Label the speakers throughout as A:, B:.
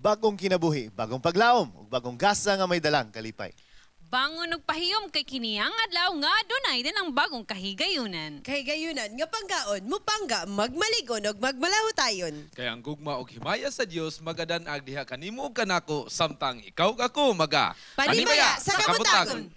A: Bagong kinabuhi, bagong paglaom, ug bagong gasa nga may dalang kalipay.
B: Bangon og pahiyom kay kiniyang adlaw nga adunay din ang bagong kahigayunan.
C: Kahigayunan nga panggaon, mupangga, magmaligon og magmalahutayon.
D: Kaya ang gugma og himaya sa Dios magadanag diha kanimo kanako samtang ikaw ako maga.
C: Panimaya sa kabutagon.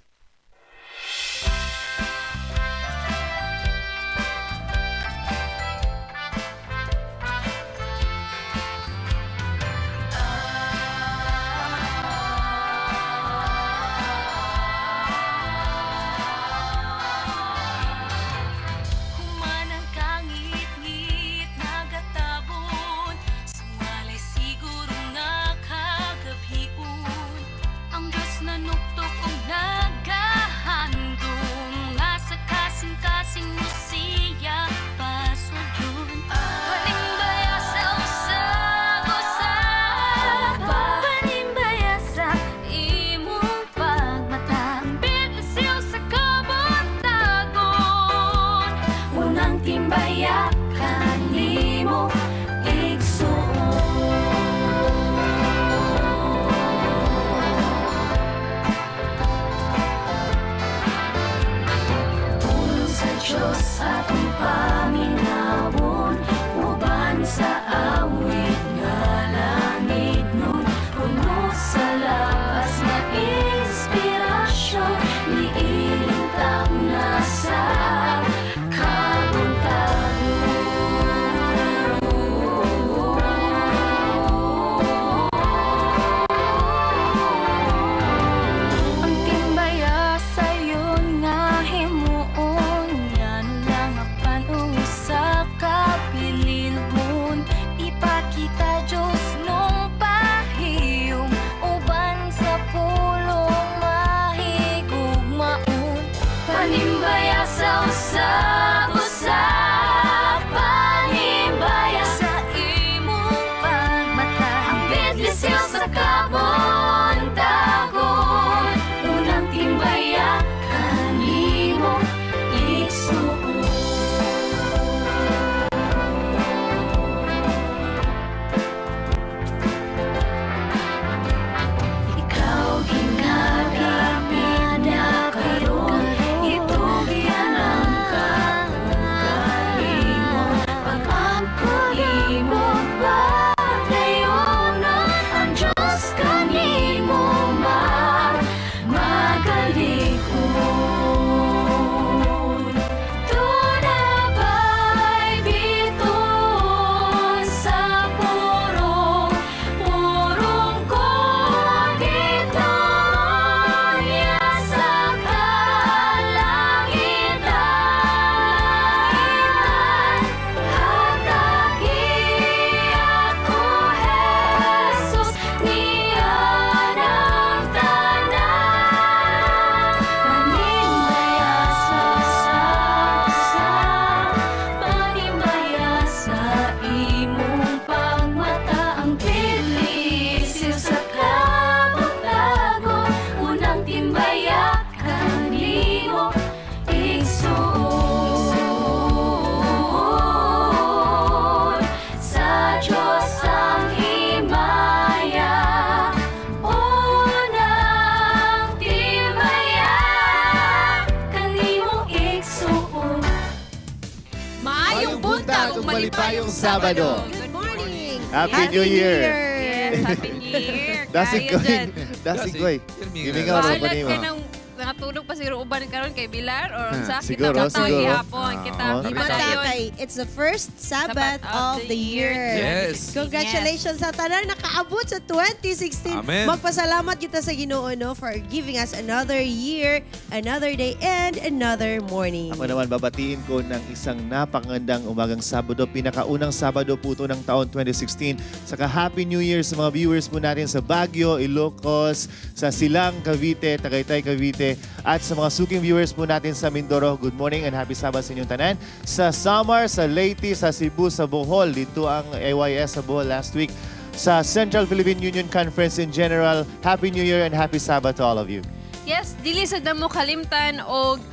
A: Malipayong Sabado.
C: Good morning.
A: Happy New Year.
B: Yes, Happy New Year.
A: Dasig koy. Giving out
B: Balat
A: pa
B: ka
A: nimo.
B: nang nakatulog pa siguro uban karon kay Bilar or sa
A: siguro,
B: kita
A: siguro.
B: hapon kita
C: Matatay, it's the first Sabbath of the year.
D: Yes.
C: Congratulations sa tanan nakaabot sa 2016.
D: Amen.
C: Magpasalamat kita sa Ginoo no for giving us another year, another day, and another morning.
A: Ako naman babatiin ko ng isang napakagandang umagang Sabado, pinakaunang Sabado po ito ng taon 2016. Saka Happy New Year sa mga viewers po natin sa Baguio, Ilocos, sa Silang, Cavite, Tagaytay, Cavite, at sa mga suking viewers po natin sa Mindoro. Good morning and happy Sabbath sa inyong tanan. Sa Samar, sa Leyte, sa Cebu, sa Bohol, dito ang AYS sa Bohol last week. Sa Central Philippine Union Conference in general, Happy New Year and happy Sabbath to all of you.
B: Yes, dili sa damo kalimtan og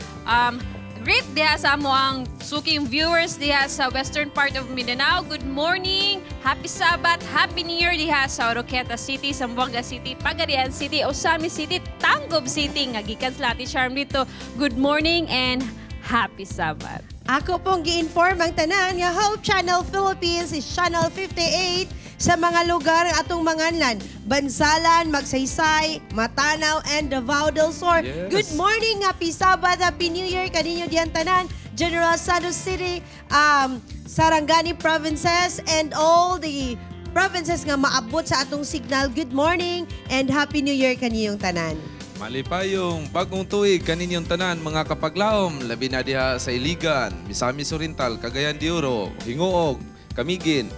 B: Greet diha sa amo ang suking viewers diha sa western part of Mindanao. Good morning, happy Sabbath, happy New Year diha sa Oroqueta City, Zamboanga City, Pagadian City, Osami City, Tanggob City. Nga gikan sa Lati Charm dito. Good morning and happy Sabbath.
C: Ako pong gi-inform ang tanan nga Hope Channel Philippines is Channel 58 sa mga lugar ng atong manganlan. Bansalan, Magsaysay, Matanaw, and Davao del Sur.
D: Yes.
C: Good morning, happy Sabbath, happy New Year kaninyo diyan tanan. General Santos City, Sarangani provinces, and all the provinces nga maabot sa atong signal. Good morning and happy New Year kaninyong tanan.
D: Malipayong bagong tuig kaninyong tanan mga kapaglaom, labi na diha sa Iligan, Misamis Oriental, Cagayan de Oro, Hingoog, Camiguin,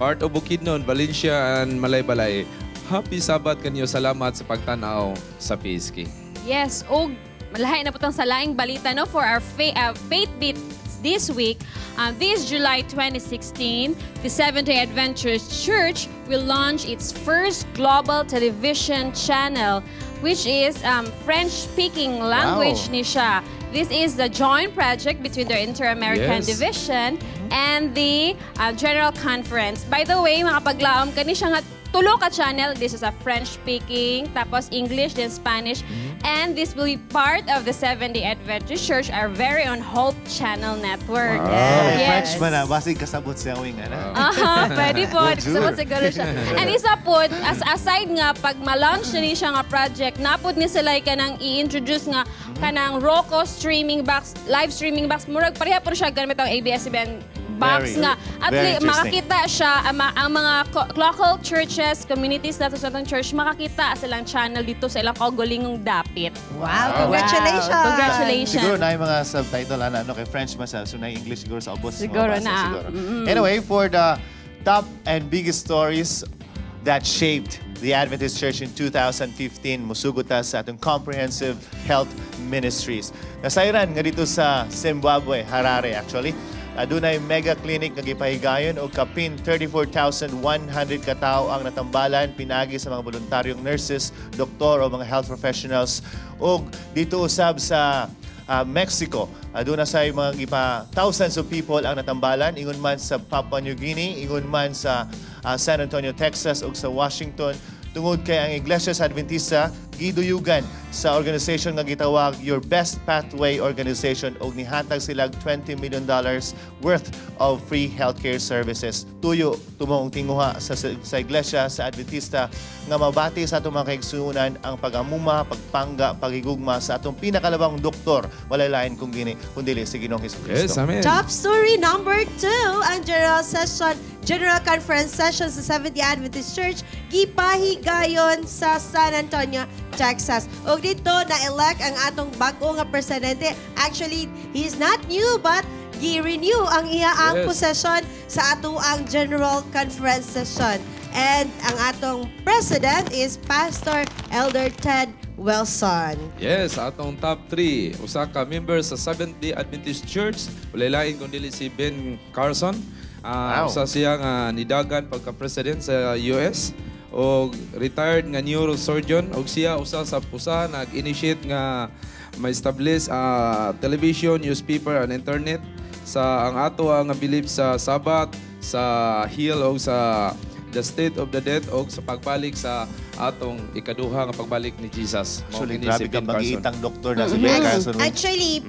D: part of Bukidnon, Valencia, and Malaybalay. Happy Sabbath kanyo, salamat sa pagtanaw sa PSK.
B: Yes, og malahay na putang sa laing balita no for our Faith Beat this week. This July 2016, the Seventh-day Adventist Church will launch its first global television channel, which is French-speaking language ni siya. This is the joint project between the Inter-American Division and the General Conference. By the way, mga paglaom, kani siya nga tulo ka channel. This is a French-speaking, tapos English, then Spanish. And this will be part of the Seventh-day Adventist Church, our very own Hope Channel Network.
A: Yes.
B: Yes.
A: Frenchman na, basig kasabot siya wing, ano?
B: Pwede po.
A: Bonjour.
B: Sabot siguro siya. And isa po, aside nga, pag ma-launch na siya nga project, napod ni sila kanang i-introduce nga kanang Roku streaming box, live streaming box. Murag, pareha po siya gamit ang ABS-CBN box
A: Very,
B: nga. At
A: very interesting.
B: makakita siya, ang mga local churches, communities nato sa atong church, makakita silang channel dito sa ilang kaugulingong dapit.
C: Wow, congratulations!
B: Wow. Congratulations!
A: Siguro na yung mga subtitle, ano, kay French man siya, so na English siguro sa ubos.
B: Siguro
A: mabasa,
B: na.
A: siguro. Anyway, for the top and biggest stories that shaped the Adventist Church in 2015, musugot ta sa atong comprehensive health ministries. Nasairan nga dito sa Zimbabwe, Harare actually. Adunay mega clinic nga gipahigayon og kapin 34,100 katao ang natambalan pinagi sa mga voluntaryong nurses, doktor o mga health professionals. Og dito usab sa Mexico, aduna say mga thousands of people ang natambalan ingon man sa Papua New Guinea, ingon man sa San Antonio, Texas ug sa Washington. Tungod kay ang Iglesia Adventista giduyugan sa organization nga gitawag Your Best Pathway Organization og nihatag sila $20 million worth of free healthcare services. Tuyo tumong tinguha sa Iglesia sa Adventista nga mabati sa atong mga kaigsuonan ang pag-amuma, pagpangga, paghigugma sa atong pinakalabang doktor, walay lain kundi si Ginoong Hesukristo.
D: Yes, amen.
C: Top story number 2, ang General Conference session sa Seventh-day Adventist Church gipahigayon sa San Antonio, Texas. O dito na-elect ang atong bago nga presidente. Actually, he's not new but gi-renew ang iyaang posesyon sa ato ang General Conference session. And ang atong president is Pastor Elder Ted Wilson.
D: Yes, atong top 3. Usa ka member sa Seventh-day Adventist Church. Walay lain kundi si Ben Carson. Usa siya nga nidagan pagka-president sa US. O retired nga neurosurgeon. O siya usa nag-initiate nga ma-establish television, newspaper, and internet sa ang ato nga belief sa Sabbath, sa heal o sa the state of the dead o sa pagbalik sa atong ikaduha nga pagbalik ni Jesus.
A: Actually, grabe ka mag-iitang doktor na si Ben Carson.
C: Actually,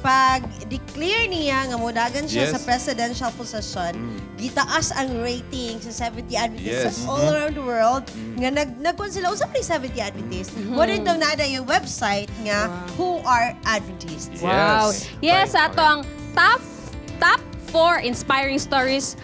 C: pag-declare niya nga modagan siya sa presidential position, gitaas ang rating sa 70 Adventists all around the world. Nga nagkon sila usap ni 70 Adventists. What ito na yung website nga Who Are Adventists?
B: Wow. Yes, atong top 4 inspiring stories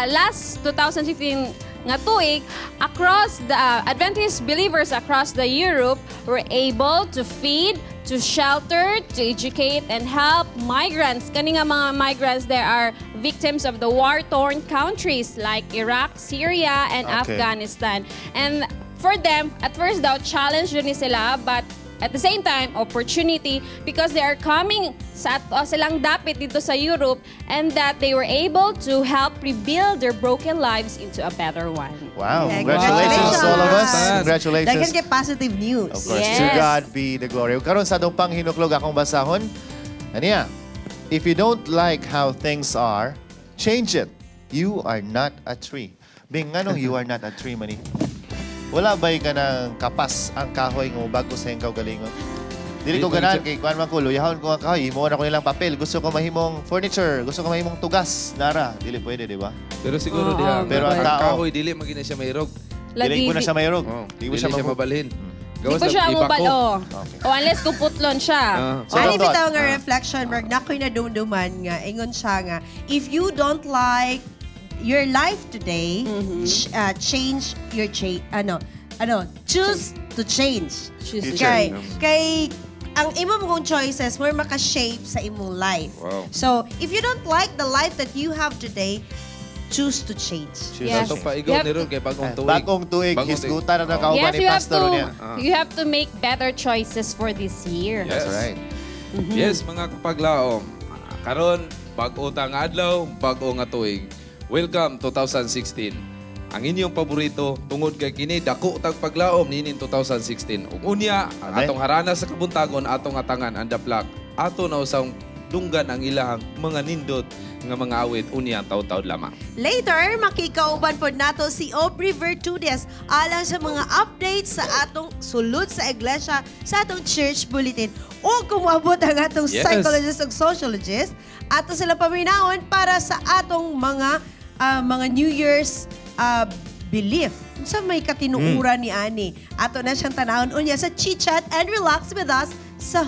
B: last 2015 nga tuig, across the Adventist believers across the Europe were able to feed, to shelter, to educate, and help migrants. Kani nga mga migrants, there are victims of the war-torn countries like Iraq, Syria, and Afghanistan. And for them, at first daw, challenge ni sila, but at the same time, opportunity because they are coming sa silang dapit dito sa Europe and that they were able to help rebuild their broken lives into a better one.
A: Wow.
C: Yeah,
A: Congratulations all of us.
C: They
A: Congratulations.
C: can get positive news.
A: Of course.
B: Yes.
A: To God be the glory. Karon sa atong panghinuklog akong basahon, Ania, if you don't like how things are, change it. You are not a tree. Bing, anong you are not a tree, mani? Wala ba'y ka ng kapas ang kahoy ng bago sa iyong kaugalingon? Dili ko ganan kay kuan man ko luyahon ko ang kahoy, imo na ko nilang papel. Gusto ko mahimong furniture, gusto ko mahimong tugas, nara. Dili pwede, di ba?
D: Pero siguro diha,
A: pero ang tao,
D: kahoy dili magina siya mayrog.
A: dili ko na siya mayrog.
D: Di mo siya mabalhin.
B: Di ko siya mubalo. O unless kung putlon siya.
A: So,
C: Ani
A: Dot,
C: bitaw nga reflection, Mark, nakoy na dumduman nga, ingon siya nga, if you don't like your life today, change your choose to change. Kay ang imo mong choices more maka-shape sa imong life.
D: Wow.
C: So, if you don't like the life that you have today, choose to change.
B: Yes.
D: Ito pa igaw ni ron kay bagong tuig.
A: bagong tuig, hisgutan na nakauban ni pastor niya.
B: You have to make better choices for this year.
D: Yes.
A: That's right.
D: Yes, mga kapaglaom. Karon bag-o ta nga adlaw, bag-o nga tuig. Welcome 2016. Ang inyong paborito tungod kay kini dako tag paglaom niinin 2016. Ug unya atong harana sa kabuntagon atong atangan ang daplak. Ato na usang dunggan ang ilahang mga nindot nga mga awit unya taw-taw lamang.
C: Later, makikauban po nato si Aubrey Vertudes alang sa mga updates sa atong sulod sa iglesia sa atong church bulletin. O kumabot ang atong psychologist ug sociologist ato sila paminaon para sa atong mga New Year's belief. Sa may katinuuran ni Ani. Ato na siyang tanahon unya sa Chit-Chat and Relax with us sa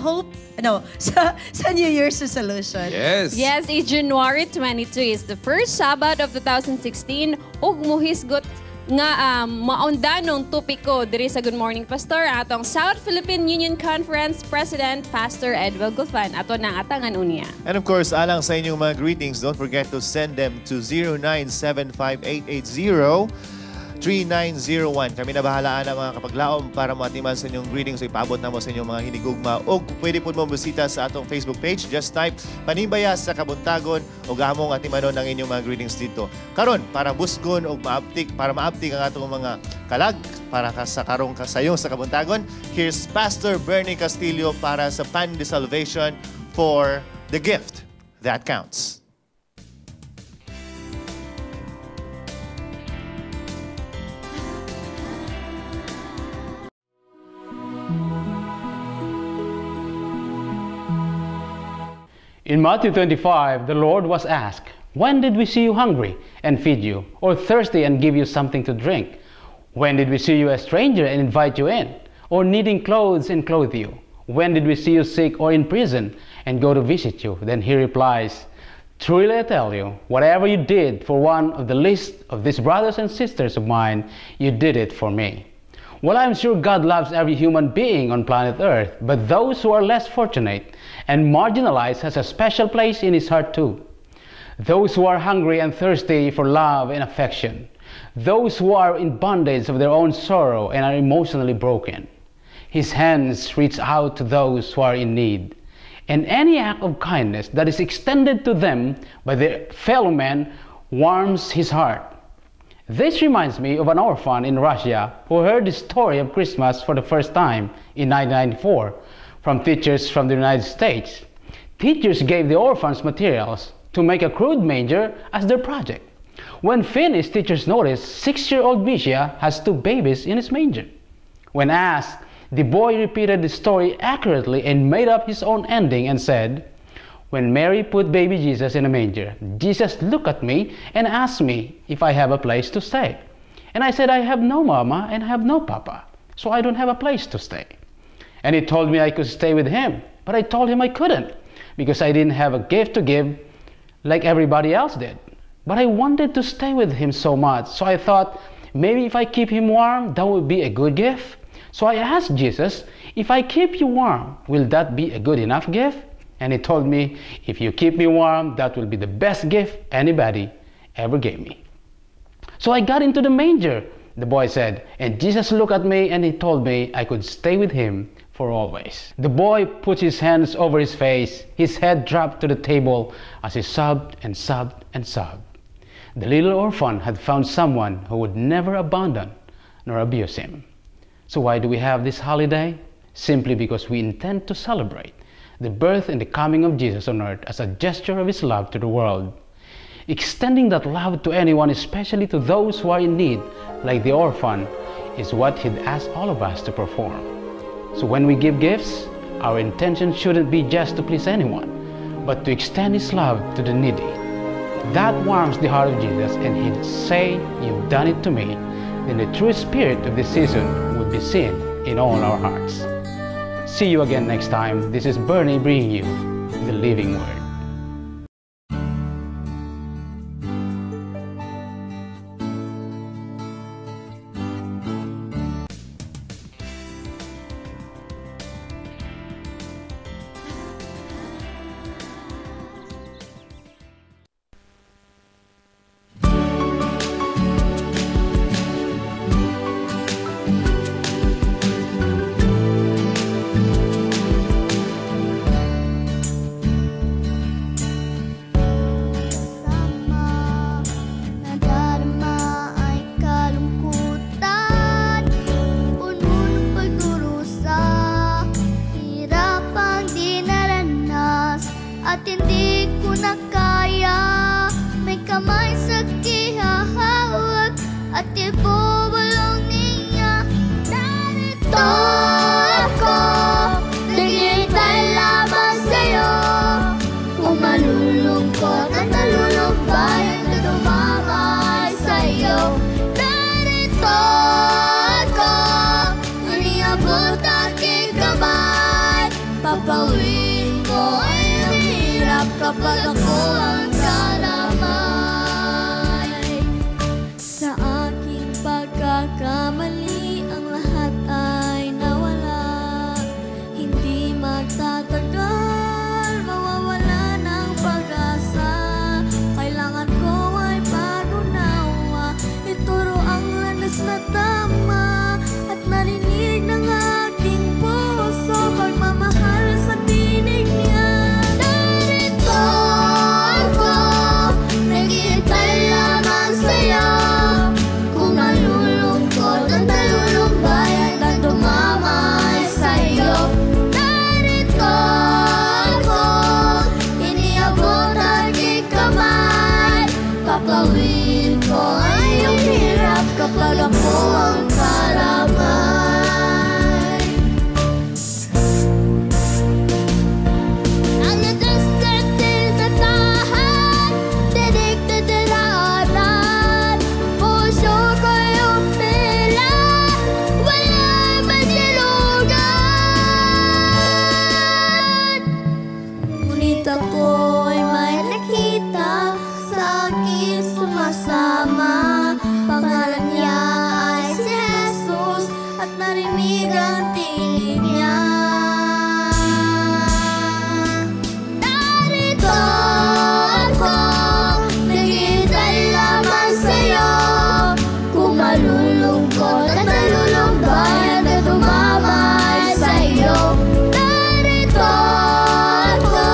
C: sa New Year's resolution.
D: Yes.
B: Yes, January 22 is the first Sabbath of 2016 ug muhisgot nga maundanong topiko diri sa Good Morning Pastor atong South Philippine Union Conference President Pastor Edwel Guzman ato nang atangan unya.
A: And of course, alang sa inyong mga greetings, don't forget to send them to 0975-880-3901. Kami na bahalaan ang mga kapaglaom para matiman sa inyong greetings o ipaabot na mo sa inyong mga hinigugma. O pwede po mo bisita sa atong Facebook page. Just type Panimbayas sa Kabuntagon o gamong atimanon ang inyong mga greetings dito. Karon para busgon o maaptik, para maaptik ang atong mga kalag para sa karong kasayong sa Kabuntagon. Here's Pastor Bernie Castillo para sa Pan de Salvation for the gift that counts.
E: In Matthew 25, the Lord was asked, "When did we see you hungry and feed you, or thirsty and give you something to drink? When did we see you a stranger and invite you in, or needing clothes and clothe you? When did we see you sick or in prison and go to visit you?" Then he replies, "Truly I tell you, whatever you did for one of the least of these brothers and sisters of mine, you did it for me." Well, I'm sure God loves every human being on planet Earth, but those who are less fortunate and marginalized has a special place in His heart too. Those who are hungry and thirsty for love and affection. Those who are in bondage of their own sorrow and are emotionally broken. His hands reach out to those who are in need. And any act of kindness that is extended to them by their fellow man warms His heart. This reminds me of an orphan in Russia who heard the story of Christmas for the first time in 1994 from teachers from the United States. Teachers gave the orphans materials to make a crude manger as their project. When finished, teachers noticed 6-year-old Misha has 2 babies in his manger. When asked, the boy repeated the story accurately and made up his own ending and said, "When Mary put baby Jesus in a manger, Jesus looked at me and asked me if I have a place to stay. And I said, I have no mama and I have no papa, so I don't have a place to stay. And he told me I could stay with him, but I told him I couldn't because I didn't have a gift to give like everybody else did. But I wanted to stay with him so much, so I thought maybe if I keep him warm, that would be a good gift. So I asked Jesus, if I keep you warm, will that be a good enough gift? And he told me, if you keep me warm, that will be the best gift anybody ever gave me. So I got into the manger, the boy said, and Jesus looked at me and he told me I could stay with him for always. The boy put his hands over his face, his head dropped to the table as he sobbed and sobbed and sobbed. The little orphan had found someone who would never abandon nor abuse him. So why do we have this holiday? Simply because we intend to celebrate the birth and the coming of Jesus on earth as a gesture of His love to the world. Extending that love to anyone, especially to those who are in need, like the orphan, is what He'd asked all of us to perform. So when we give gifts, our intention shouldn't be just to please anyone, but to extend His love to the needy. That warms the heart of Jesus, and He'd say, "You've done it to me," then the true spirit of this season would be seen in all our hearts. See you again next time. This is Bernie bringing you the Living Word.
F: At hindi ko na kaya, may kamay sa kihahawak at ibubulong niya. Narito ako, naghihintay lamang sa'yo. Kung malulungkot at nalulungbayan na dumamay sa'yo. Narito ako, iniabot aking kamay. Papawin ko ay kapag ako ang kalamay. Sa aking pagkakamali, ang lahat ay nawala. Hindi magtatagal, mawawala ng pag-asa. Kailangan ko ay pag-unawa, ituro ang landas na tama, at marinig ng aking puso pagmamahal sa tinig niya. Papawin ko ay yung hirap kapag ako ang kalamay. Ang nadasdatin na tahan, tinig na dinaanan, puso ko yung pila, wala'y masilugan. Ngunit ako ay may nakita sa akin sumasama, pangalan niya ay si Jesus, at narinig ang tinig niya. Narito ako, naghihintay lamang sa'yo. Kung malulungkot at nalulungbayan na dumamay sa'yo. Narito ako,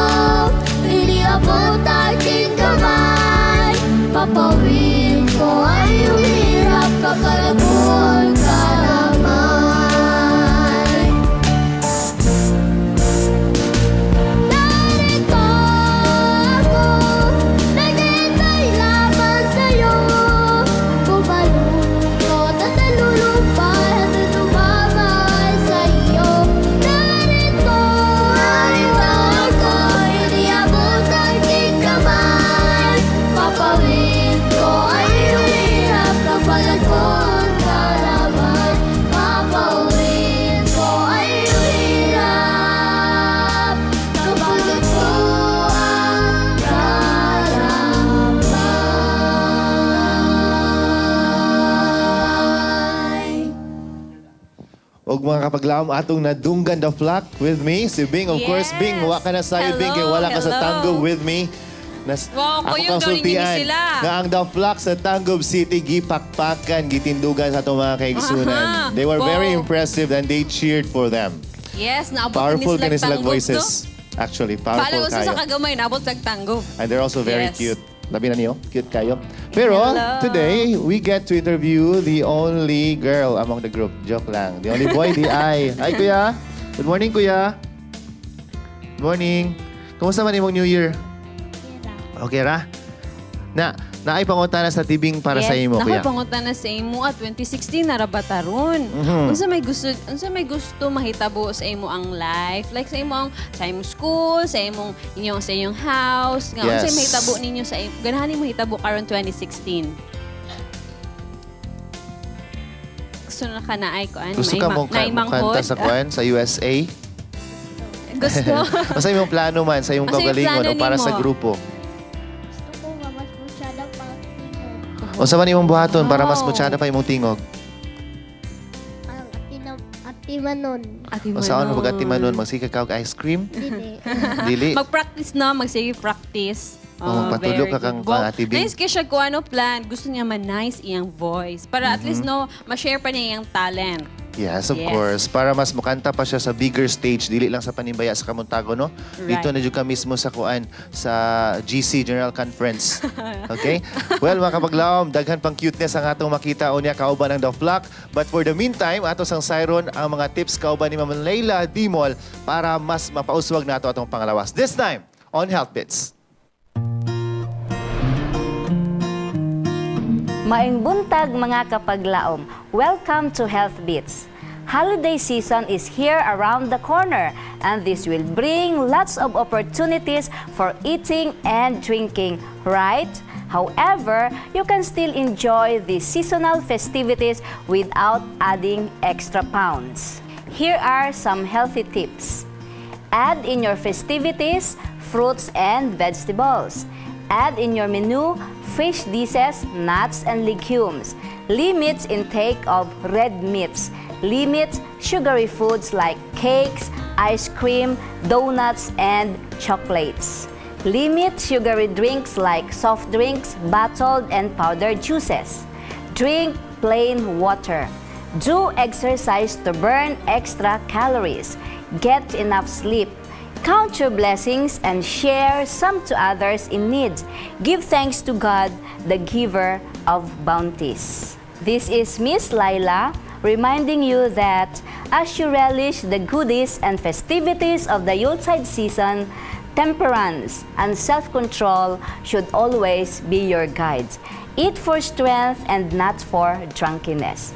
F: iniabot aking kamay. Papawin ko ay yung hirap kapag ako ang kalamay. Narito ako, naghihintay lamang sa'yo. Kung malulungkot at nalulungbayan na dumamay sa'yo. Narito ako, iniabot aking kamay. Papawin ko ay yung hirap kapag ako ang kalamay. Papawin ko ay yung hirap kapag ako ang kalamay.
A: Og mga kapaglaom atong nadunggan the flock with me. Si Bing, of course,
B: Yes.
A: Bing, wa ka na sayo, Bing, kay wala ka sa
B: Hello.
A: Tango with me.
B: Wow,
A: ako
B: kuyog
A: kang
B: daw ninyo
A: sultian
B: sila.
A: nga ang the flock sa Tangob City gipakpakan, gitindugan sa itong mga kaigsunan.
B: Aha.
A: They were very
B: Wow.
A: impressive and they cheered for them.
B: Yes, naabot
A: Powerful
B: ni
A: kanis
B: sila
A: silang voices. Actually,
B: Pala
A: powerful
B: uso sa
A: kayo.
B: kagamay, naabot tagtango.
A: And they're also very
B: Yes.
A: cute. Labi na niyo, cute kayo. Pero
B: Hello.
A: today, we get to interview the only girl among the group. Joke lang. The only boy, the I. Hi, kuya. Good morning, kuya. Morning. Kumusta man imong New Year? Okay ra? Naay pangutana sa tibing para sa imo, kuya.
B: Nakoy pangutana sa imo at 2016 narabataron. Unsa may gusto mahitabo sa imo ang life? Like sa imo school, sa inyong house, nga unsa may mahitabo ninyo sa ganahan nimo mahitabo karon 2016? Gusto na ka na ay kuan?
A: Gusto ka mong kanta sa kuan sa USA?
B: Gusto.
A: Sa imong plano man, sa imong kaugalingon o para sa grupo? O sa man imong buhaton para mas mutsada pa imong tingog?
F: Atimanon.
A: O saan mo atimanon? Magsika ka og ice cream? Dili.
B: Mag-practice na, magsige practice.
A: Patulog ka kang atibing.
B: Nice kaya siya kung ano plan. Gusto niya man-nice iyang voice. Para at least ma-share pa niya iyang talent.
A: Yes, of course. Para mas mukanta pa siya sa bigger stage, dili lang sa Panimbaya sa Kamontago, no?
B: Right.
A: Dito na ka mismo sa kuan sa GC General Conference. Okay? Well, mga kapaglaom, daghan pang cuteness ang atong makita o niya kauban ng The Flock. But for the meantime, ato sang Siron ang mga tips kauban ni Ma'am Leila Dimol para mas mapauswag nato atong pangalawas. This time, on Health Bits.
G: Maayong buntag mga kapaglaom. Welcome to Health Beats. Holiday season is here around the corner and this will bring lots of opportunities for eating and drinking, right? However, you can still enjoy the seasonal festivities without adding extra pounds. Here are some healthy tips. Add in your festivities fruits and vegetables. Add in your menu fish dishes, nuts, and legumes. Limit intake of red meats. Limit sugary foods like cakes, ice cream, donuts, and chocolates. Limit sugary drinks like soft drinks, bottled and powdered juices. Drink plain water. Do exercise to burn extra calories. Get enough sleep. Count your blessings and share some to others in need. Give thanks to God, the giver of bounties. This is Miss Laila, reminding you that as you relish the goodies and festivities of the Yuletide season, temperance and self-control should always be your guides. Eat for strength and not for drunkenness.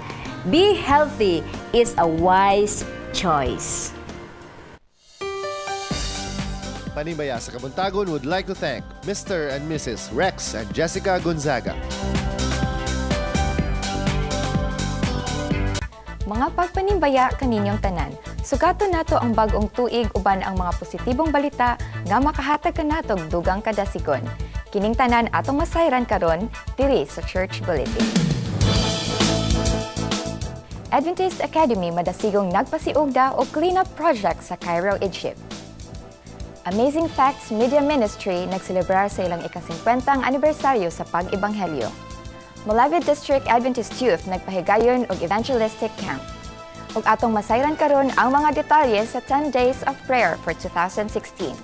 G: Be healthy is a wise choice.
A: Panimbaya sa Kabuntagon would like to thank Mr. and Mrs. Rex and Jessica Gonzaga.
H: Mga pagpanimbaya kaninyong tanan, sugaton nato ang bag-ong tuig uban ang mga positibong balita nga makahatag kanatog dugang kadasigon. Kining tanan atong masayran karon diri sa Church Bulletin. Adventist Academy madasigong nagpasiugda o cleanup project sa Cairo, Egypt. Amazing Facts Media Ministry nagselebrar sa ilang ika-50 anibersaryo sa pag-ebanghelyo. Molavid District Adventist Youth nagpahigayon og evangelistic camp. Ug atong masayran karon ang mga detalye sa 10 Days of Prayer for 2016.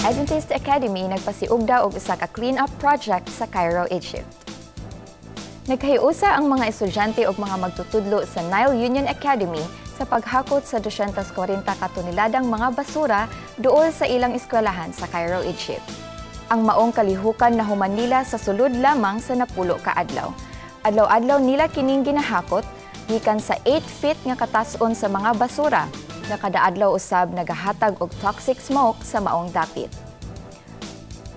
H: Adventist Academy nagpasiugda og usa ka clean-up project sa Cairo, Egypt. Nagkahiusa ang mga estudyante ug mga magtutudlo sa Nile Union Academy sa paghakot sa 240 katoniladang mga basura duol sa ilang eskwelahan sa Cairo, Egypt. Ang maong kalihukan na human nila sa sulod lamang sa napulo ka adlaw. Adlaw-adlaw nila kining ginahakot gikan sa 8 feet nga katas-on sa mga basura nga kada adlaw usab nagahatag og toxic smoke sa maong dapit.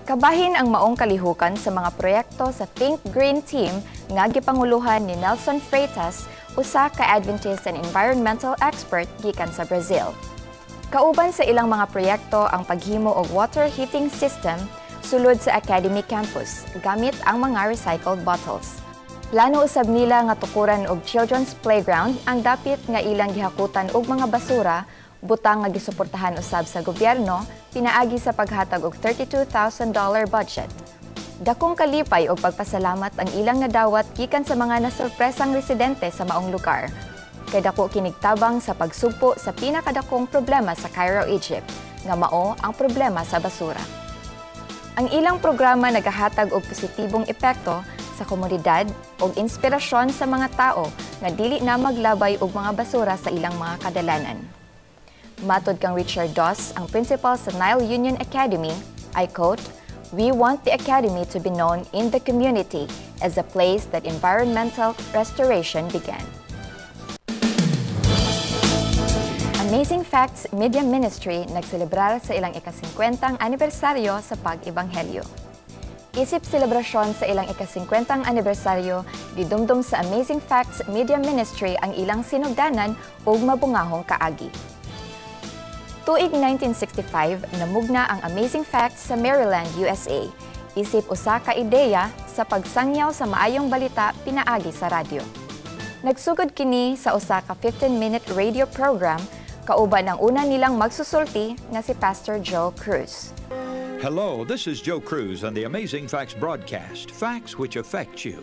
H: Kabahin ang maong kalihukan sa mga proyekto sa Think Green Team nga gipanguluhan ni Nelson Freitas, usa ka Adventist and environmental expert gikan sa Brazil. Kauban sa ilang mga proyekto ang paghimo og water heating system sulod sa Academy Campus gamit ang mga recycled bottles. Plano usab nila nga tukuran og children's playground ang dapit nga ilang gihakutan og mga basura, butang nga gisuportahan usab sa gobyerno pinaagi sa paghatag og $32,000 budget. Dakong kalipay og pagpasalamat ang ilang nadawat gikan sa mga nasurpresang residente sa maong lugar. Kay dako kinigtabang sa pagsugpo sa pinakadakong problema sa Cairo, Egypt, nga mao ang problema sa basura. Ang ilang programa nagahatag og positibong epekto sa komunidad og inspirasyon sa mga tao nga dili na maglabay og mga basura sa ilang mga kadalanan. Matod kang Richard Doss, ang principal sa Nile Union Academy, I quote, "We want the academy to be known in the community as a place that environmental restoration began." Amazing Facts Media Ministry nagselebrar sa ilang ika-50 anibersaryo sa pag-ebanghelyo. Isip selebrasyon sa ilang ika-50 anibersaryo, didumdum sa Amazing Facts Media Ministry ang ilang sinugdanan ug mabungahong kaagi. Tuig 1965, namugna ang Amazing Facts sa Maryland, USA. Isip usa ka ideya sa pagsangyaw sa maayong balita pinaagi sa radyo. Nagsugod kini sa usa ka 15-minute radio program, kauban ang una nilang magsusulti nga si Pastor Joe Cruz.
I: Hello, this is Joe Cruz on the Amazing Facts broadcast, facts which affect you.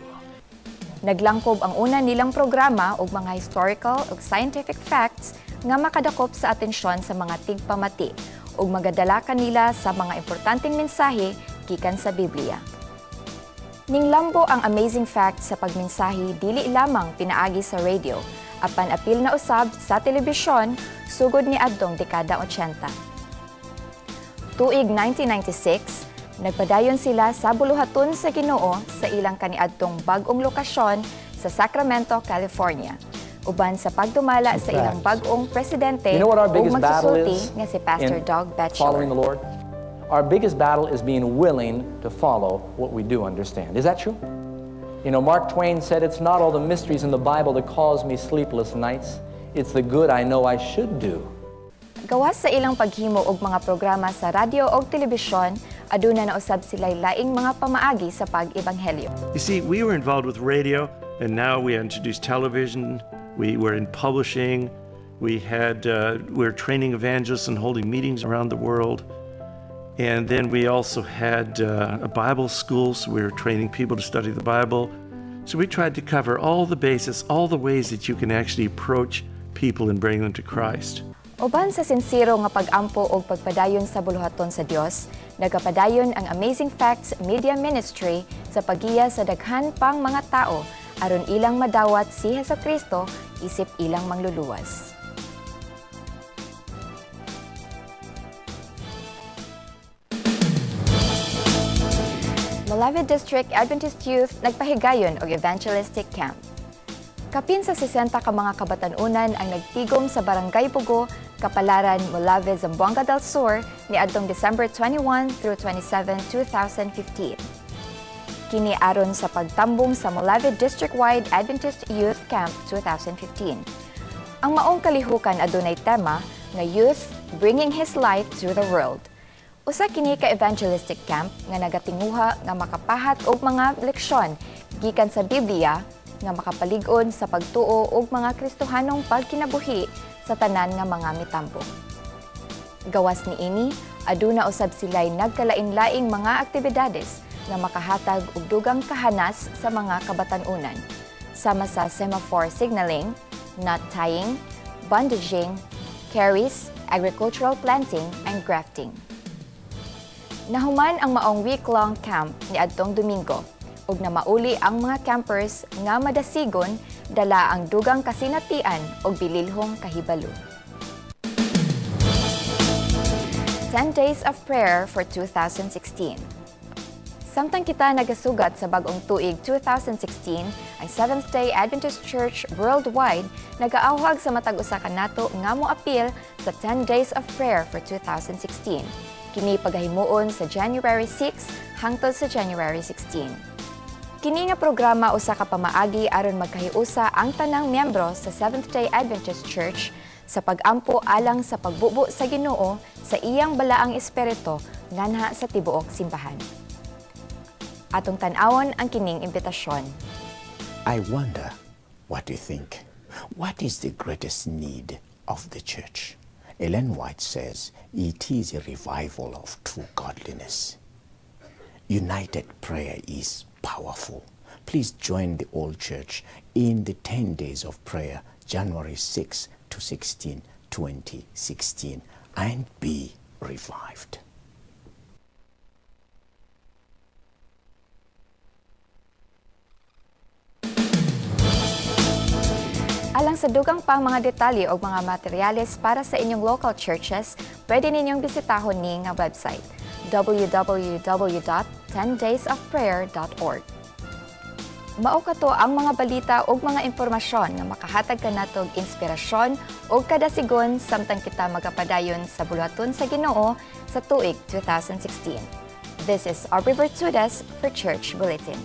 H: Naglangkob ang una nilang programa og mga historical ug scientific facts nga makadakop sa atensyon sa mga tigpamati ug magadala kanila sa mga importanteng mensahe gikan sa Biblia. Ninglambo ang Amazing Facts sa pagmensahe dili lamang pinaagi sa radio, apan apil na usab sa telebisyon sugod ni adtong dekada 80. Tuig 1996, nagpadayon sila sa buluhaton sa Ginoo sa ilang kaniadtong bag-ong lokasyon sa Sacramento, California. Uban sa pagdumala sa ilang bag-ong presidente
J: ug
H: magsusulti nga si Pastor Doug Batchelor.
J: Following the Lord, our biggest battle is being willing to follow what we do understand. Is that true? You know, Mark Twain said, "It's not all the mysteries in the Bible that cause me sleepless nights. It's the good I know I should do."
H: Gawas sa ilang paghimo og mga programa sa radyo o telebisyon, aduna na usab sila'y laing mga pamaagi sa pag-ebanghelyo.
K: You see, we were involved with radio, and now we introduced television. We were in publishing. We're training evangelists and holding meetings around the world. And then we also had a Bible school, so we were training people to study the Bible. So we tried to cover all the bases, all the ways that you can actually approach people and bring them to Christ.
H: Uban sa sinsiro nga pag-ampo o pagpadayon sa buluhaton sa Dios, nagapadayon ang Amazing Facts Media Ministry sa paggiya sa daghan pang mga tao aron ilang madawat si Hesukristo isip ilang mangluluwas. Malave District Adventist Youth nagpahigayon og evangelistic camp. Kapin sa 60 ka mga kabatanunan ang nagtigom sa Barangay Bugo, Kapalaran, Malave, Zamboanga del Sur ni adtong December 21 through 27, 2015. Kini aron sa pagtambong sa Malave District-wide Adventist Youth Camp 2015. Ang maong kalihukan adunay tema nga Youth Bringing His Light to the World. Usa kini ka evangelistic camp nga nagatinguha nga makapahat og mga leksyon gikan sa Biblia nga makapalig-on sa pagtuo og mga Kristohanong pagkinabuhi sa tanan nga mga mitambong. Gawas niini, aduna usab sila'y nagkalain-laing mga aktibidades nga makahatag og dugang kahanas sa mga kabatanunan, sama sa semaphore signaling, knot tying, bandaging, carries, agricultural planting, and grafting. Nahuman ang maong week-long camp ni adtong Domingo, ug na mauli ang mga campers nga madasigon dala ang dugang kasinatian og bililhong kahibalo. 10 Days of Prayer for 2016. Samtang kita nagasugat sa bag-ong tuig 2016, ang Seventh-day Adventist Church Worldwide nagaawhag sa matag usa ka nato nga moapil sa 10 Days of Prayer for 2016. Kini pagahimuon sa January 6 hangtod sa January 16. Kini nga programa usa ka pamaagi aron magkahiusa ang tanang miyembro sa Seventh-day Adventist Church sa pag-ampo alang sa pagbubo sa Ginoo sa iyang balaang espiritu nganha sa tibuok simbahan. Atong tan-awon ang kining imbitasyon.
L: I wonder what you think. What is the greatest need of the church? Ellen White says it is a revival of true godliness. United prayer is powerful. Please join the old church in the 10 days of prayer, January 6 to 16, 2016, and be revived.
H: Alang sa dugang pang mga detalye o mga materyales para sa inyong local churches, pwede ninyong bisitahon ni nga website www.10daysofprayer.org. Mao kato ang mga balita ug mga impormasyon nga makahatag kanatog inspirasyon ug kadasigon samtang kita magapadayon sa buluhaton sa Ginoo sa tuig 2016. This is Aubrey Bertudes for Church Bulletin.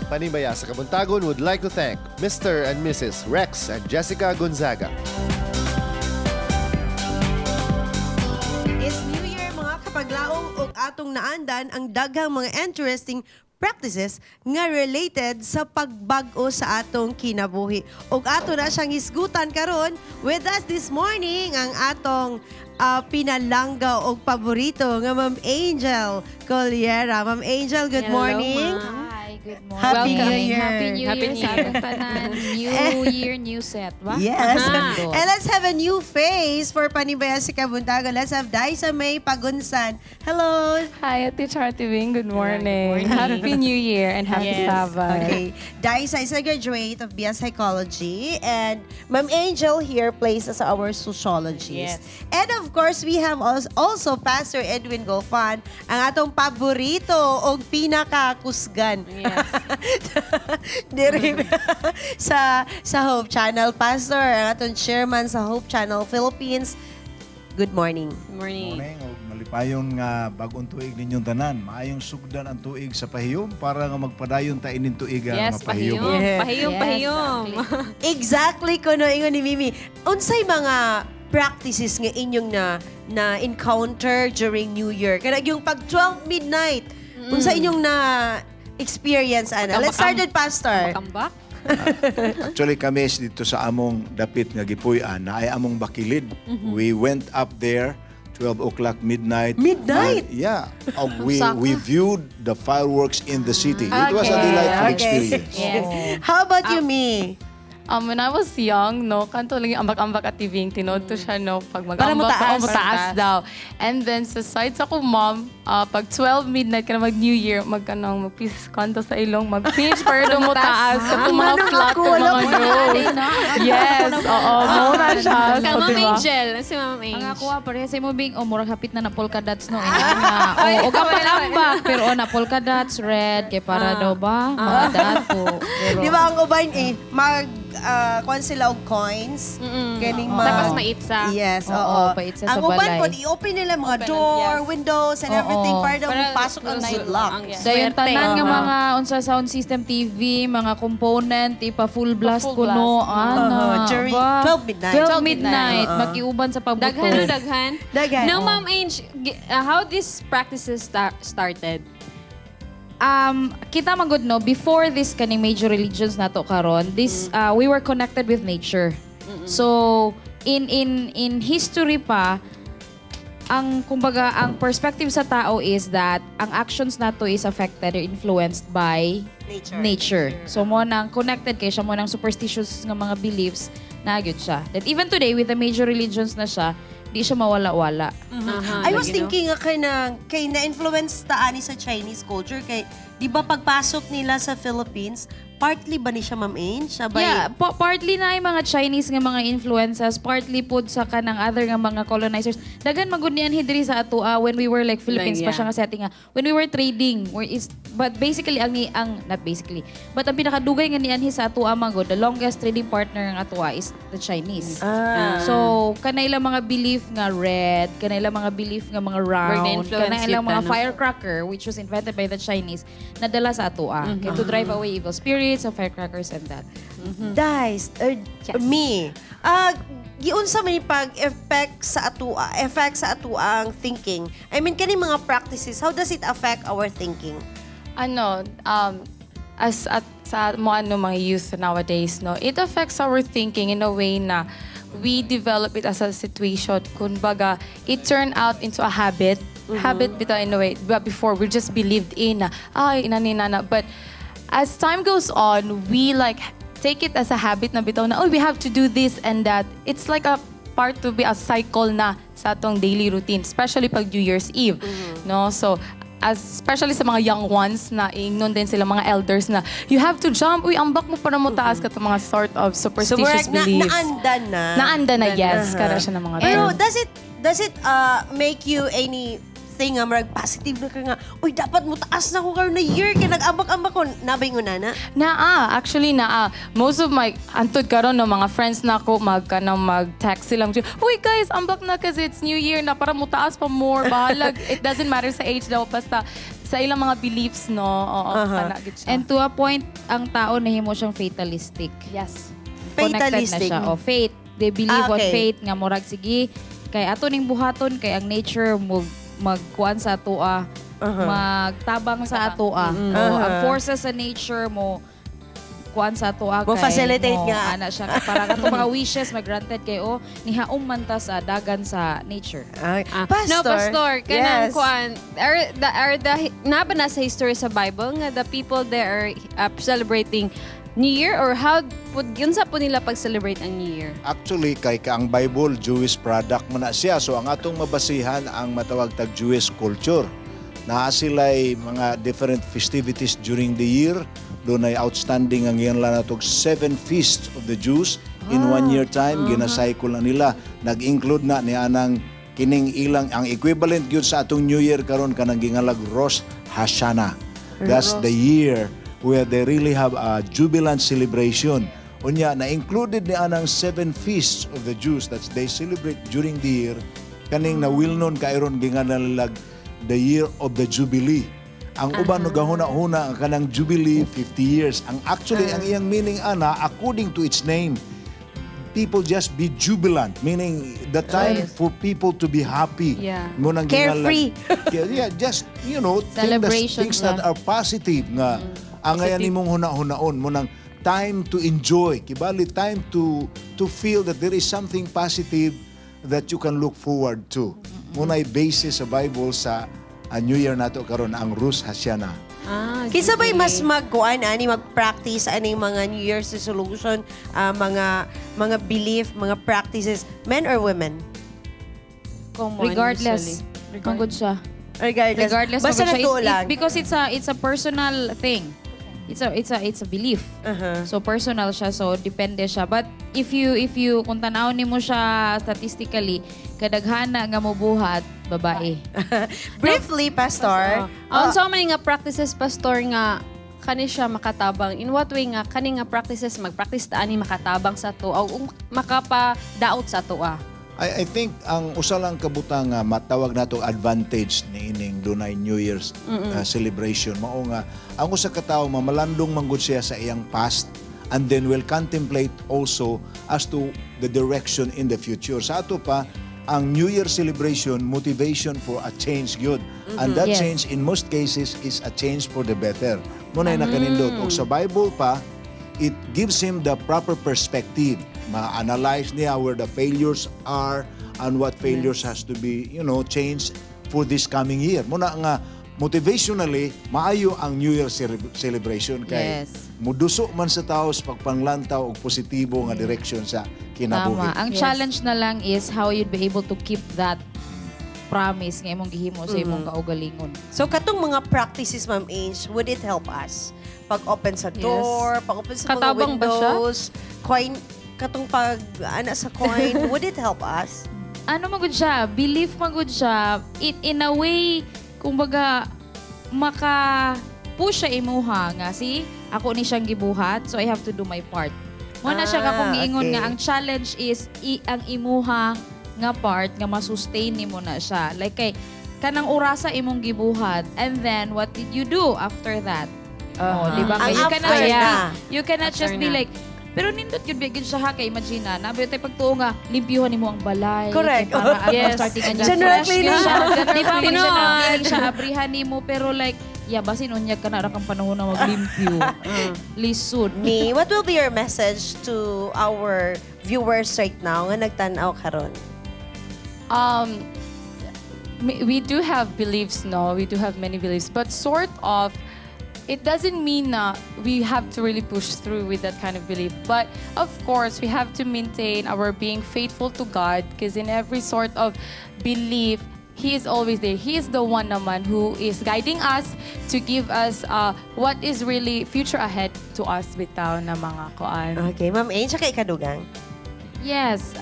A: Panibaya sa Kabuntagon would like to thank Mr. and Mrs. Rex and Jessica Gonzaga.
C: It's New Year mga kapaglaong ug atong naandan ang daghang mga interesting practices nga related sa pagbag-o sa atong kinabuhi. Ug ato na siyang hisgutan karon with us this morning ang atong pinalangga o paborito nga Ma'am Angel Coliera. Ma'am Angel, good morning.
M: Good morning.
C: Happy New Year.
M: Happy New Year sa atong tanan. New Year, new set, ba?
C: Yes. And let's have a new face for Panibaya sa Kabuntagon. Let's have Daisa May Pagunsan. Hello.
N: Hi, Ate Charty Wing. Good morning. Happy New Year and happy Sabbath.
C: Okay. Daisa is a graduate of BS Psychology and Ma'am Angel here plays as our sociologist.
M: Yes.
C: And of course, we have also Pastor Edwin Golfan, ang atong paborito o pinakakusgan. Yes. sa Hope Channel. Pastor, ang atong chairman sa Hope Channel Philippines. Good morning.
B: Good morning.
O: Malipayon nga bagong tuig ninyong tanan. Maayong sugdan ang tuig sa pahiyom para nga magpadayon ta inin tuig nga pahiyom.
B: Pahiyom.
C: Exactly kuno ingon ni Mimi. Unsay mga practices nga inyong na encounter during New Year? Kana yung pag 12 midnight, unsay inyong na experience ana? Let's start with Pastor.
B: Makambak?
O: Actually kami dito sa among dapit nga gipuy-an na ay among bakilid. We went up there 12 o'clock midnight.
C: Midnight?
O: Yeah. We viewed the fireworks in the city. It was a delightful experience.
C: Yes. How about you, Mi?
N: When I was young, kanto lang yung ambak-ambak at TV, tinod to siya, pag
C: Para
N: mag-ambak
C: mataas.
N: mataas daw. And then sa sides ako, mom, pag 12 midnight ka na mag-New Year, mag-peace kanto sa ilong, mag-pinch para doon mo taas. At mga flat ng mga nose. Yes, oo, mura siya.
B: Kang Ma'am Angel, si Ma'am Angel.
M: Ang ako, pareha sa mo bing, murag hapit na polka dots, no? O kapag-ambak, pero na polka dots, red, kaya para daw ba? Mga dato.
C: Di ba ang uban kuan sila og coins. Ganing
B: Tapos maitsa.
C: Yes,
M: oo. Paitsa sa
C: ang uban
M: balay.
C: po, i-open nila mga door, windows, and everything para daw magpasok ang good luck.
M: Dayon tanan nga mga unsa sound system TV, mga component, ipa full blast kuno.
C: During 12 midnight.
M: 12 midnight. Makiuban sa pagbuto.
B: Daghan. Now, Ma'am Angel, how these practices started?
M: Kita magud no, before this kaning major religions nato karon, this we were connected with nature. So in history pa, ang kumbaga ang perspective sa tao is that ang actions nato is affected or influenced by nature. So mo nang connected kay siya, mo nang superstitious nga mga beliefs na gyud siya. That even today with the major religions na siya, di siya mawala-wala.
C: I was thinking nga kay na-influence ta ani sa Chinese culture kay di ba pagpasok nila sa Philippines, partly ba ni siya Ma'am Ange?
M: Yeah, partly na yung mga Chinese nga mga influences, partly pod sa kanang other nga mga colonizers. Dagan magud niyan hidri sa ato when we were like Philippines pa siya nga setting nga. When we were trading, but basically not basically, but ang pinakadugay nga niyan sa ato magud, the longest trading partner ng ato is the Chinese. So kanailang mga belief nga red, kanailang mga belief nga mga round, kanailang mga firecracker which was invented by the Chinese, nadala sa ato to drive away evil spirits of firecrackers and that.
C: Guys, me, giunsa may pag-effect sa ato ang thinking. I mean, kani mga practices, how does it affect our thinking?
N: Sa mga youth nowadays, it affects our thinking in a way na we develop it as a situation. Kumbaga, it turned out into a habit. Habit bitaw in a way. But before, we just believed in na, but as time goes on, we take it as a habit na bitaw na, we have to do this and that. It's like a part to be a cycle na sa atong daily routine, especially pag New Year's Eve. No? So, especially sa mga young ones na ingnon din sila mga elders na you have to jump, uy, ambak mo para mo taas ka mga sort of superstitious beliefs.
C: Naanda na.
N: Naanda na, yes. Kara siya ng mga
C: pero does it make you anything marag positive na ka nga, uy, dapat mo taas na ko karon na year kay nag-ambak-ambak ko. Nabay mo na?
N: Actually, most of my, antod karon no, mga friends na ako, mag-text silang, uy guys, ambak na kasi it's New Year na, para mo taas pa more, bahalag. It doesn't matter sa age daw, basta sa ilang mga beliefs, no?
M: And to a point, ang tao nahimo siyang fatalistic.
N: Yes.
C: Fatalistic?
M: Connected na siya. Faith. They believe on faith, nga murag, sige, kay ato ning buhaton, kay ang nature magkuan sa atoa, magtabang sa atoa. Ang forces sa nature mo kuan sa atoa kay
C: mo facilitate nga
M: ana siya para kato mga wishes mag-granted kay nihaom man ta sa dagan sa nature.
C: Pastor.
B: No, Pastor, kanang kuan are the naba na sa history sa Bible nga the people there are celebrating New Year or how yun sa po nila pag-celebrate ang New Year?
O: Actually, kay ang Bible, Jewish product man na siya. So ang atong mabasihan ang matawag tag Jewish culture. Naa sila'y mga different festivities during the year. Doon ay outstanding ang yan lang natog 7 feasts of the Jews in 1 year time. Ginacycle na nila. Nag-include na ni anang kining ilang, ang equivalent yun sa atong New Year karon kanang gingalag Rosh Hashanah. That's the year where they really have a jubilant celebration. Unya, na-included ni anang 7 feasts of the Jews that they celebrate during the year. Kaning na well-known kairon ginganalag the year of the Jubilee. Ang uban no gahuna-huna ang kanang Jubilee 50 years. Ang actually ang iyang meaning ana according to its name, people just be jubilant, meaning the time for people to be happy.
C: Carefree.
O: Just things that are positive nga. Ang ngayon nimong huna-hunaon mo ng time to enjoy, kibali time to feel that there is something positive that you can look forward to. Muna'y basis sa Bible sa New Year nato karon ang Rosh Hashanah.
C: Kisa ba'y mas mag-practice aning mga New Year's resolution, mga belief, mga practices, men or women?
M: Regardless. Mangod siya.
C: Regardless. Basta
M: natuulag. Because it's a personal thing. It's a belief. So personal siya, so depende siya. But if you kung tanaw nimo siya statistically, kadaghana nga mobuhat babae.
C: Briefly, Pastor.
B: So many nga practices, Pastor, nga kani siya makatabang. In what way nga kani nga practices mag-practice ta ani makatabang sa to o makapadaot sa to
O: I think ang usa lang kabutang matawag nato advantage ni ining dunay New Year's celebration mao nga ang usa ka tawo mamalandong manggod siya sa iyang past and then will contemplate also as to the direction in the future. Sa ato pa ang New Year celebration motivation for a change good and that change in most cases is a change for the better. Munay nakanindot og sa Bible pa it gives him the proper perspective. Ma-analyze niya where the failures are and what failures has to be, changed for this coming year. Muna nga, motivationally, maayo ang New Year celebration kay muduso man sa tao sa pagpanglantaw og positibo nga direction sa kinabuhi.
M: Tama. Ang challenge na lang is how you'd be able to keep that promise nga imong gihimo sa imong kaugalingon.
C: So katong mga practices, Ma'am Ange, would it help us? Pag-open sa door, pag-open sa mga windows, coin, katong pag-ana sa coin, would it help us?
M: Ano magud siya? Belief magud siya. In a way, kumbaga, maka-push siya imuha nga. See, ako ni siyang gibuhat, so I have to do my part. Muna siya kakong giingon nga, ang challenge is ang imuha nga part nga masustain ni mo na siya. Like kay, kanang orasa imong gibuhat, and then what did you do after that? Diba? You cannot just be like, pero nindot yun bigyan siya kay imagine na nabi tayo pagtuo nga limpyuhan nimo ang balay.
C: Correct.
M: Para starting niya
C: general
M: fresh
C: cleaning
M: siya. Di ba siya abrihan nimo pero like basin unyag ka na ra kang panahon na maglimpyo. Lisod.
C: Me, what will be your message to our viewers right now nga nagtan-aw karon?
N: We do have beliefs, no? We do have many beliefs, but sort of it doesn't mean we have to really push through with that kind of belief. But of course, we have to maintain our being faithful to God because in every sort of belief, He is always there. He is the one naman who is guiding us to give us what is really future ahead to us bitaw na mga kuan.
C: Okay, Ma'am Ange, kay Kadugang.
M: Yes,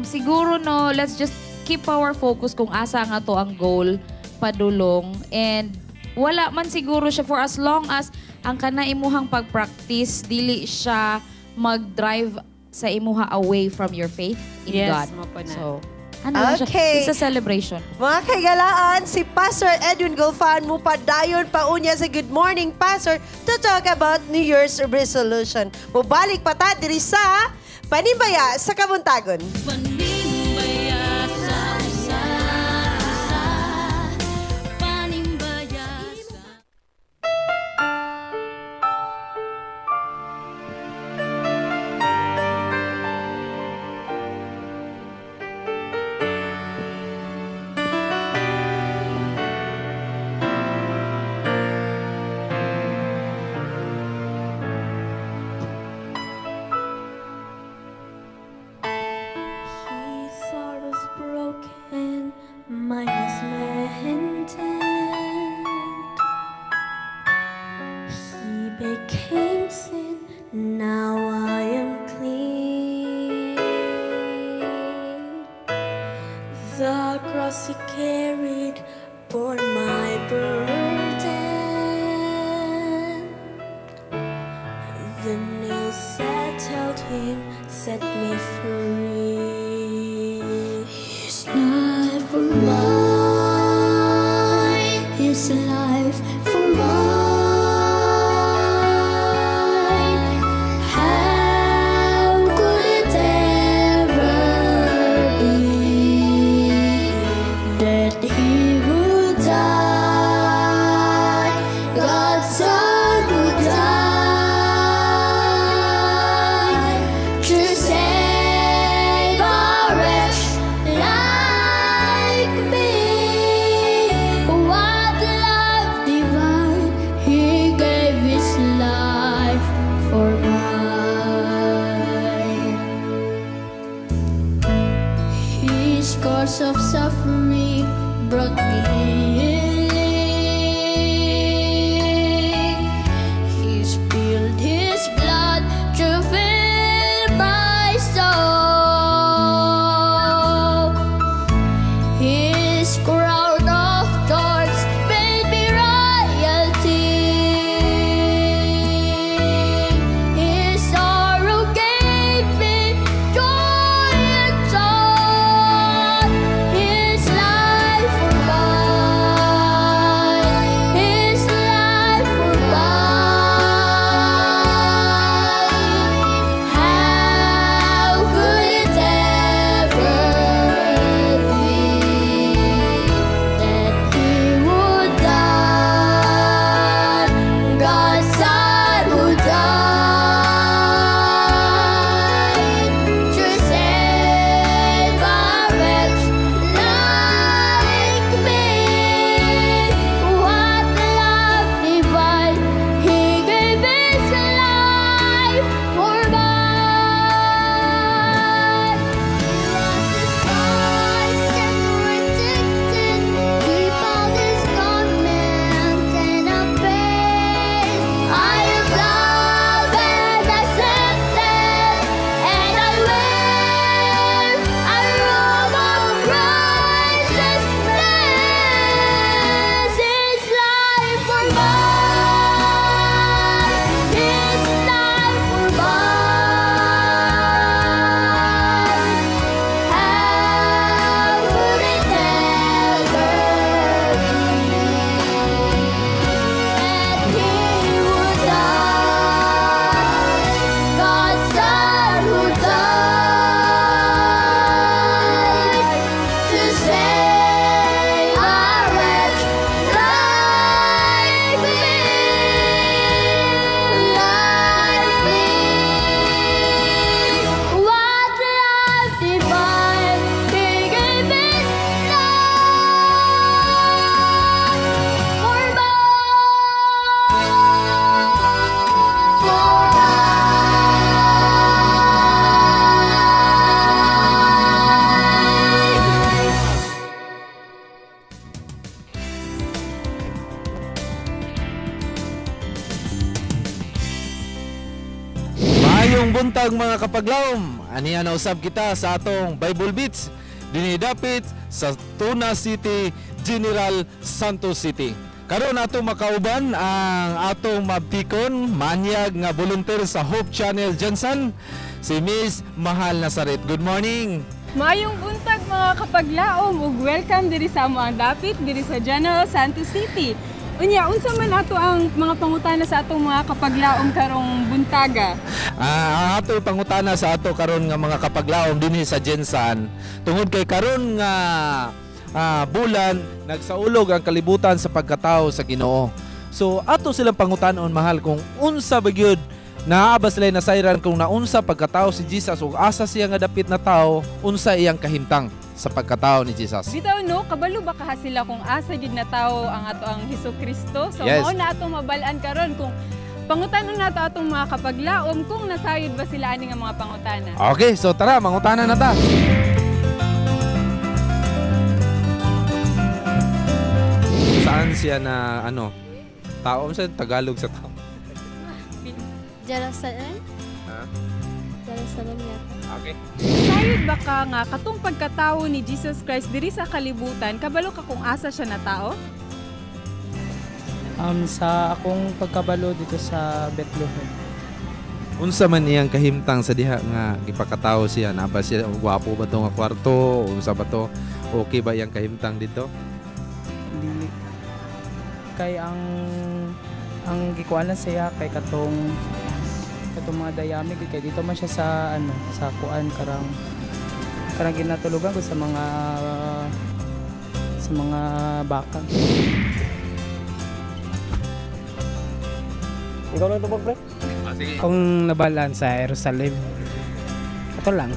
M: siguro no, let's just keep our focus kung asa nga to ang goal padulong, and wala man siguro siya for as long as ang kana imuhang pag-practice dili siya mag-drive sa imuha away from your faith in God. So, ano lang siya? It's a celebration.
C: Mga kaigalaan, si Pastor Edwin Golfan mo padayon pa unya sa Good Morning Pastor to talk about New Year's resolution. Mubalik pa ta diri sa Panimbaya sa Kabuntagon.
F: Became sin, now I am clean. The cross he carried bore my burden. The nails settled him, set me free. His life for mine, his life for mine.
P: Maayong buntag mga kapaglaom. Aniya na usab kita sa atong Bible Beats dinidapit sa Tuna City, General Santos City. Karon ato makauban ang atong mabtikon, manyag nga volunteer sa Hope Channel Jensen, si Miss Mahal Nazaret. Good morning.
Q: Maayong buntag mga kapaglaom ug welcome diri sa amo ang dapit diri sa General Santos City. Unya, unsa man ato ang mga pangutana sa atong mga kapaglaom karong buntaga?
P: Ang ato pangutana sa ato karon nga mga kapaglaom dinhi sa Jensen, tungod kay karon nga bulan nagsaulog ang kalibutan sa pagkatao sa Ginoo. So ato silang pangutanon mahal kung unsa ba gyud naaba sila nasayran kung naunsa pagkatao si Jesus ug asa siya nga dapit na tao, unsa iyang kahimtang sa pagkatao ni Jesus.
Q: Bitaw no, kabalo ba kaha sila kung asa gid na tao ang ato ang Hesukristo? So
P: Yes.
Q: mao na atong mabal-an karon kung pangutanon nato atong mga kapaglaom kung nasayod ba sila ani nga mga pangutana.
P: Okay, so tara mangutana na ta. Saan siya na tao sa Tagalog sa tao?
R: Jerusalem?
P: Ha?
R: Jerusalem yata.
P: Okay.
Q: Nasayod ba ka nga katong pagkatao ni Jesus Christ diri sa kalibutan, kabalo ka kung asa siya na tao?
S: Sa akong pagkabalo dito sa Bethlehem.
P: Unsa man iyang kahimtang sa diha nga gipakatawo siya? Na ba siya gwapo ba to nga kwarto? Unsa ba to? Okay ba iyang kahimtang dito?
S: Dili kay ang gikuanan siya kay katong mga dayami kay dito man siya sa sa kuan karang ginatulugan ko sa mga baka. Ikaw lang tubog, pre?
P: Sige.
S: Kung nabalaan sa Jerusalem. Ito lang.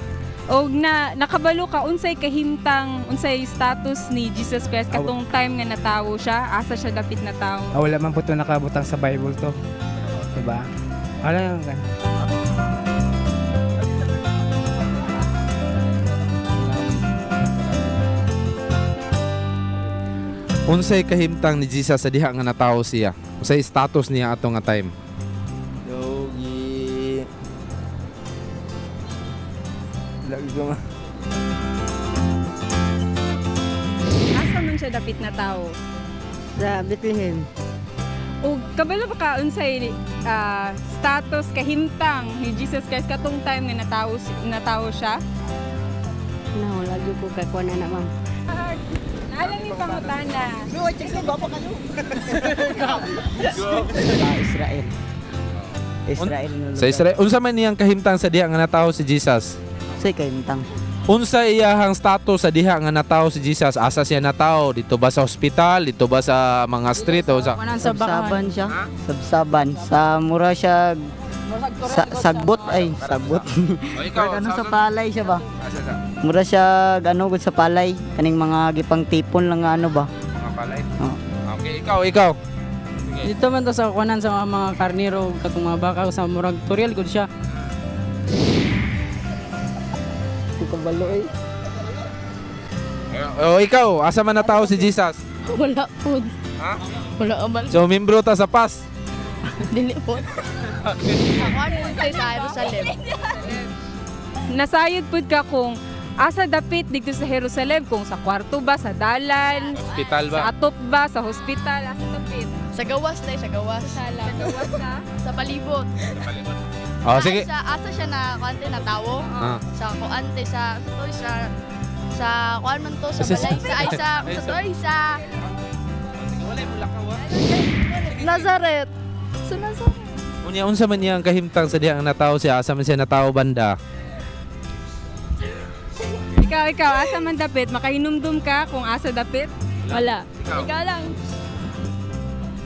Q: O nakabalo ka unsay kahimtang, unsay status ni Jesus Christ katong time nga natawo siya, asa siya dapit na tao?
S: Wala man po ito nakabutang sa Bible to. Diba? Wala lang.
P: Unsay kahimtang ni Jesus sa diha nga natawo siya? Unsay status niya ato nga time?
S: Yogi. Lagi ko nga.
Q: Asa man siya dapit na tao?
T: Sa Bethlehem.
Q: O kabalo ba ka unsay status kahimtang ni Jesus Christ katong time nga natawo siya?
T: No, lagi ko kay kuan na ma'am.
Q: Alam ni pangutana.
T: Israel. Israel.
P: Sa Israel, unsa man niyang kahimtang sa diha nga natawo si Jesus?
T: Say kahimtang.
P: Unsa iyahang status sa diha nga natawo si Jesus? Asa siya natawo? Dito ba sa ospital? Dito ba sa mga street o sa
T: Sabsaban siya. Sabsaban. Sa mura siya sagbot ay sagbot. Ano sa palay siya ba? Mura siya gud sa palay kaning mga gipang tipon lang nga ba?
P: Mga palay. Okay, ikaw.
S: Dito man to sa kuanan sa mga karnero katong mga baka sa murag tutorial gud siya. Kabalo eh.
P: Ikaw, asa man natawo si Jesus?
R: Wala po.
P: Ha?
R: Wala amal.
P: So, membro ta sa PAS?
R: Dili po. Ako ano sa Jerusalem.
Q: Nasayod pud ka kung asa dapit dito sa Jerusalem, kung sa kwarto ba, sa dalan,
P: Hospital ba?
Q: sa atop ba, sa hospital, asa dapit?
R: Sa gawas tayo, sa gawas.
Q: Sa gawas na?
R: Sa palibot.
P: Oh, sige.
R: Asa siya na kuante na tawo. Sa kuante sa kuan man to sa balay sa Nazaret. Sa Nazaret.
P: Unsa man niyang kahimtang sa diha nga natawo siya? Asa man siya natawo banda?
Q: Ikaw, asa man dapit? Makahinumdum ka kung asa dapit? Wala. Ikaw lang.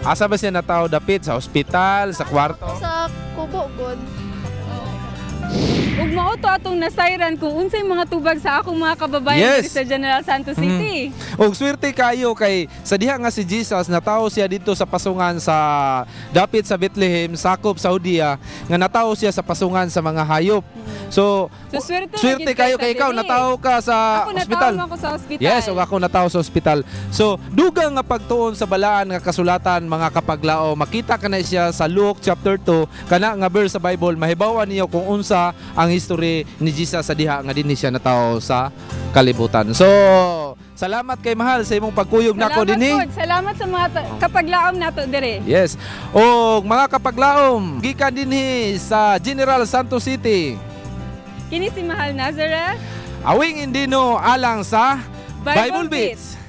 P: Asa ba siya natawo dapit? Sa ospital? Sa kwarto?
R: Sa kubo, God.
Q: Ug mao to atong nasayran kung unsay mga tubag sa akong mga kababayan dito sa General Santos City.
P: Og swerte kayo kay sa diha nga si Jesus natawo siya dito sa pasungan sa dapit sa Bethlehem, sakop Saudia, nga natawo siya sa pasungan sa mga hayop. So,
Q: swerte
P: kayo kay ikaw, natawo ka sa ospital.
Q: Ako sa ospital.
P: Yes, o ako natawo sa ospital. So, dugang nga pagtuon sa balaan nga kasulatan, mga kapaglao, makita ka na siya sa Luke chapter 2, kana nga verse sa Bible, mahibawan niyo kung unsa ang history ni Jesus sa diha nga dinhi siya natawo sa kalibutan. So, salamat kay Mahal sa imong pagkuyog nako dinhi.
Q: Salamat sa mga kapaglaom nato dire.
P: Yes. O mga kapaglaom, gikan dinhi sa General Santos City.
Q: Kini si Mahal Nazareth.
P: Awing indino alang sa Bible Beats.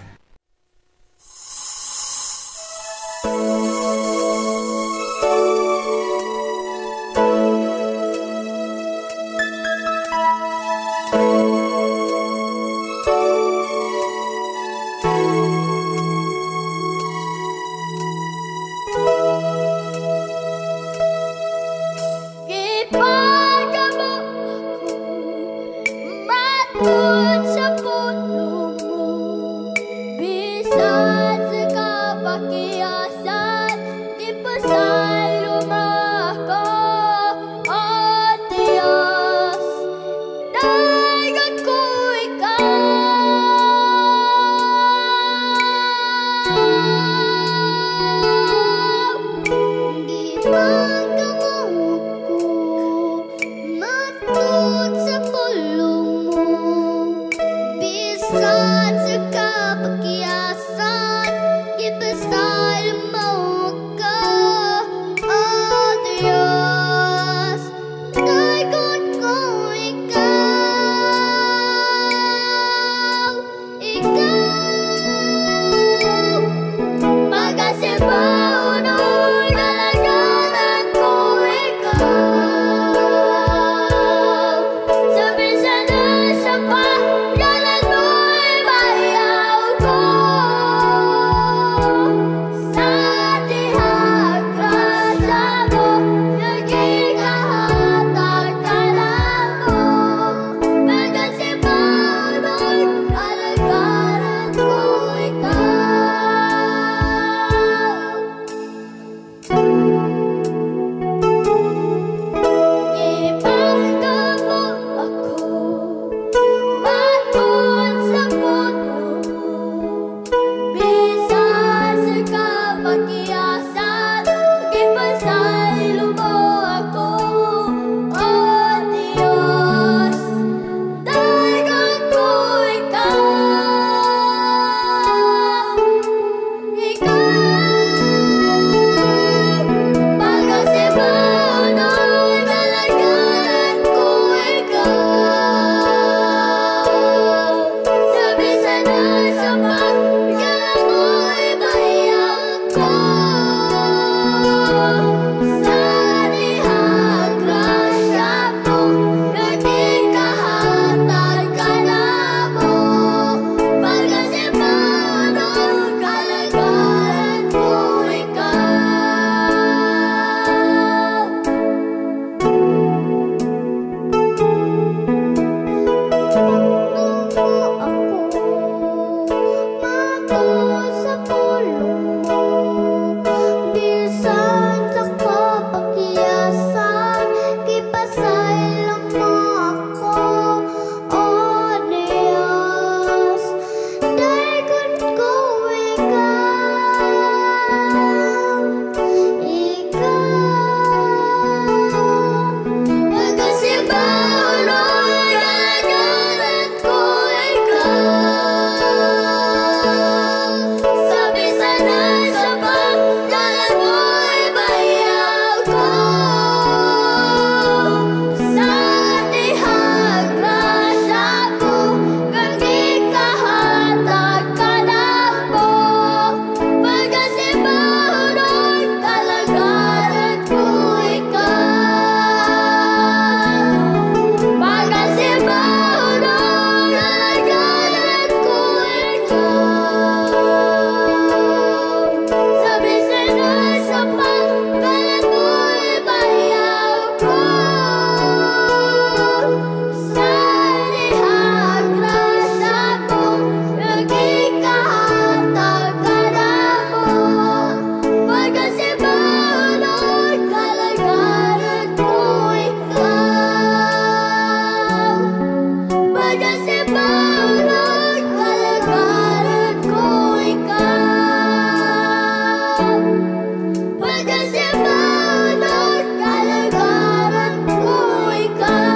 F: Pagkasimanot, kalagaran ko ikaw.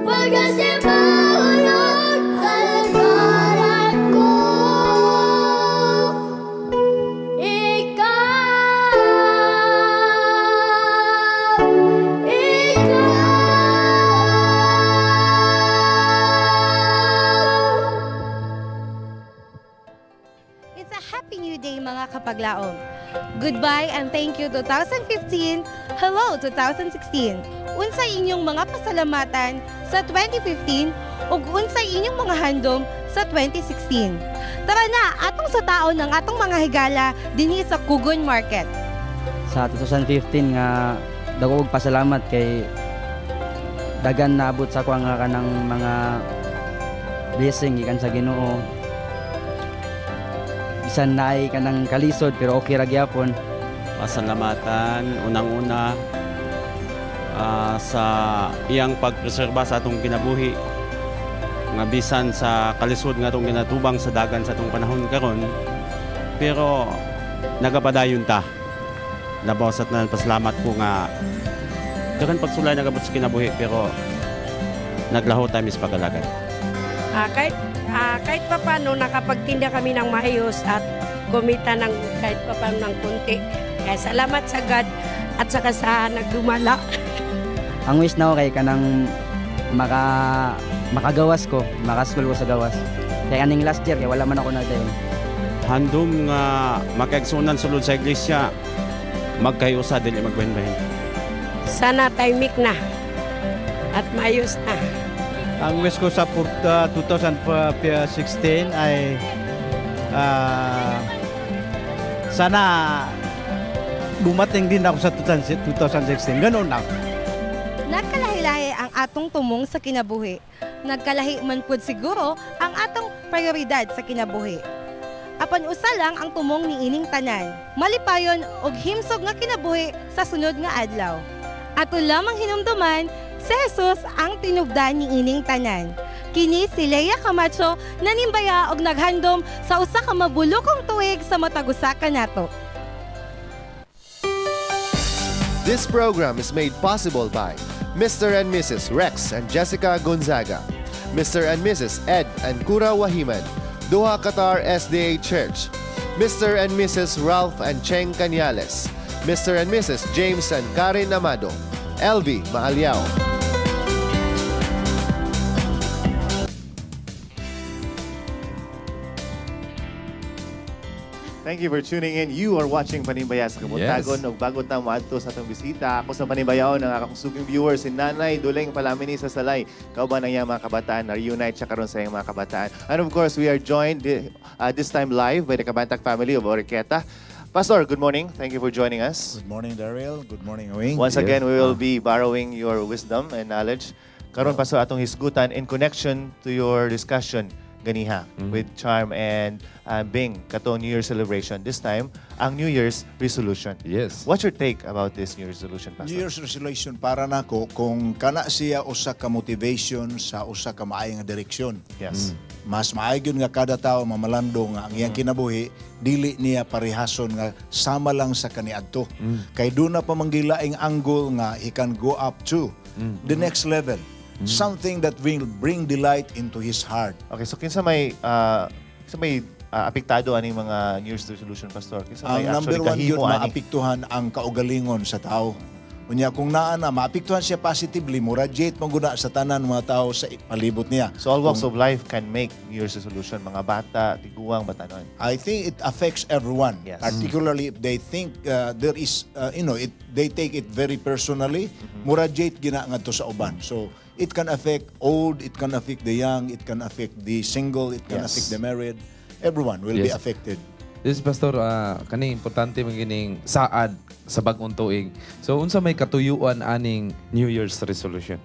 F: Pagkasimanot, kalagaran ko
C: It's a happy new day mga kapaglaom. Goodbye and thank you 2015. Hello 2016. Unsay inyong mga pasalamatan sa 2015 ug unsay inyong mga handom sa 2016. Tara na, atong sa taon ng atong mga higala dinhi sa Kugon Market.
T: Sa 2015 nga dako og pasalamat kay dagan naabot sa ko nga kanang mga blessing gikan sa Ginoo. Bisan naay kanang kalisod pero okay ra gyapon.
U: Pasalamatan unang-una sa iyang pagpreserba sa atong kinabuhi nga bisan sa kalisod nga atong ginatubang sa dagan sa atong panahon karon, pero nagapadayon ta. Labosat na pasalamat ko nga dagan pagsulay nagabot sa kinabuhi pero naglaho tayo mis pagalagan.
V: Kahit pa paano nakapagtinda kami ng maayos at kumita ng kahit pa paano ng kunti. Kaya salamat sa God at saka sa nagdumala.
T: Ang wish na ko kay kanang makagawas ko, makaskul ko sa gawas. Kaya aning last year kay wala man ako nagdayon.
U: Handom nga makaigsunan sulod sa iglesia, magkayusa dili magbahin-bahin.
V: Sana timing na at maayos na.
W: Ang wish ko sa 2016 ay sana bumating din ako sa 2016. Ganun lang.
C: Nagkalahi-lahi ang atong tumong sa kinabuhi. Nagkalahi man pud siguro ang atong prioridad sa kinabuhi. Apan usa lang ang tumong ni ining tanan. Malipayon og himsog nga kinabuhi sa sunod nga adlaw. Ato lamang hinumduman si Jesus ang tinubdan ni ining tanan. Kini si Leia Camacho nanimbaya og naghandom sa usa ka mabulokong tuig sa matag usa kanato.
A: This program is made possible by Mr. and Mrs. Rex and Jessica Gonzaga, Mr. and Mrs. Ed and Kura Wahiman, Doha Qatar SDA Church, Mr. and Mrs. Ralph and Cheng Cañales, Mr. and Mrs. James and Karen Amado, LV Maaliao. Thank you for tuning in. You are watching Panimbaya sa Kabuntagon. Yes. Bago na maadto sa atong bisita, ako sa Panimbayaon, ang akong suging viewers, si Nanay Duleng Palamini sa Salay. Kauban ang iyang mga kabataan na reunite siya karon sa iyang mga kabataan. And of course, we are joined this time live by the Kabantag family of Oriqueta. Pastor, good morning. Thank you for joining us.
O: Good morning, Daryl. Good morning, Wing.
A: Once again, we will be borrowing your wisdom and knowledge. Karon, Pastor, atong hisgutan in connection to your discussion ganiha with Charm and Bing kato New Year's celebration. This time, ang New Year's resolution.
D: Yes.
A: What's your take about this New Year's resolution, Pastor?
O: New Year's resolution para nako kung kana siya usa ka motivation sa usa ka maayong direksyon.
A: Yes.
O: Mas maayo nga kada tawo mamalandong nga ang iyang kinabuhi dili niya parehason nga sama lang sa kaniadto. Kay do na pamanggilaing angle nga he can go up to the next level. Something that will bring delight into his heart.
A: Okay, so kinsa may apektado aning mga New Year's resolution, Pastor? Kinsa may
O: ang number one yun,
A: ani?
O: maapektuhan ang kaugalingon sa tao. Unya kung naa na maapektuhan siya positively, muradiate maguna sa tanan mga tao sa palibot niya.
A: So all walks of life can make New Year's resolution, mga bata, tiguang, batanon.
O: I think it affects everyone,
A: yes.
O: Particularly if they think there is, they take it very personally, muradiate gina ngadto sa uban. So it can affect old, it can affect the young, it can affect the single, it can affect the married. Everyone will be affected.
D: Yes, Pastor, kani importante magining saad sa bag-ong tuig. So unsa may katuyuan aning New Year's resolution?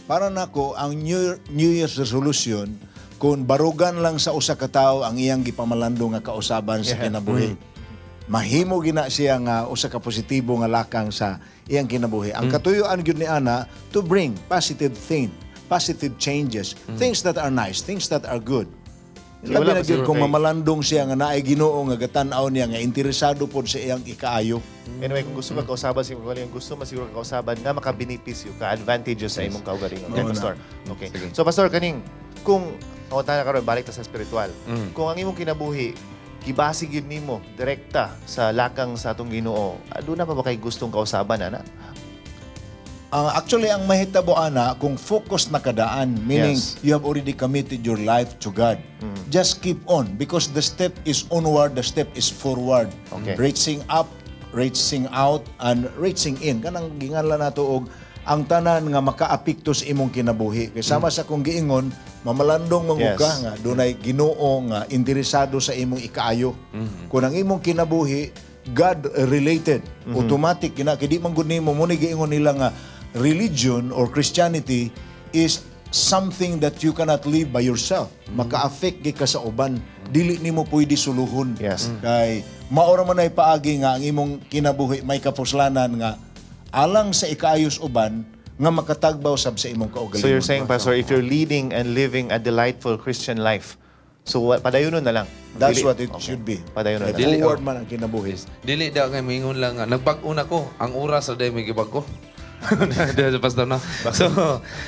O: Para nako ang New Year's resolution kung barugan lang sa usa ka tawo ang iyang gipamalandong nga kausaban sa kinabuhi. Mahimo gina siya nga usa ka positibo nga lakang sa iyang kinabuhi. Ang katuyuan gyud ni ana to bring positive changes, things that are nice, things that are good. Labi na gyud kung mamalandong siya nga naay Ginoo nga gatan-aw niya nga interesado pod sa iyang ikaayo.
A: Anyway, kung gusto magkausaban si Magaling, gusto masiguro kausaban nga makabenepisyo ka advantages sa imong kaugalingon. Okay, Pastor. Okay. So Pastor kaning kung na karon balik ta sa spiritual. Kung ang imong kinabuhi gibase gyud nimo direkta sa lakang sa atong Ginoo, aduna pa ba kay gustong kausaban ana?
O: Actually, ang mahitabo ana kung focus na kadaan, meaning you have already committed your life to God. Just keep on because the step is onward, the step is forward.
A: Okay.
O: Reaching up, reaching out, and reaching in. Kanang ginganlan nato og ang tanan nga makaapekto sa imong kinabuhi. Kay sama sa kung giingon, mamalandong manguka nga dunay Ginoo nga interesado sa imong ikaayo. Kung ang imong kinabuhi God related, automatic kina kay di man gud nimo mo ni giingon nila nga religion or Christianity is something that you cannot live by yourself. Maka-affect ka sa uban. Dili nimo pwede suluhon. Kay maora man ay paagi nga ang imong kinabuhi may kapuslanan nga alang sa ikaayos uban nga makatagbaw sab sa imong kaugalingon.
A: So you're saying, Pastor, if you're leading and living a delightful Christian life, so padayonon na lang.
O: That's what it should be.
A: Padayonon na.
O: Forward man ang kinabuhi.
D: Dili da kay mingon lang nga nagbag-una ko ang oras sa day may gibag ko. Pastor na. So,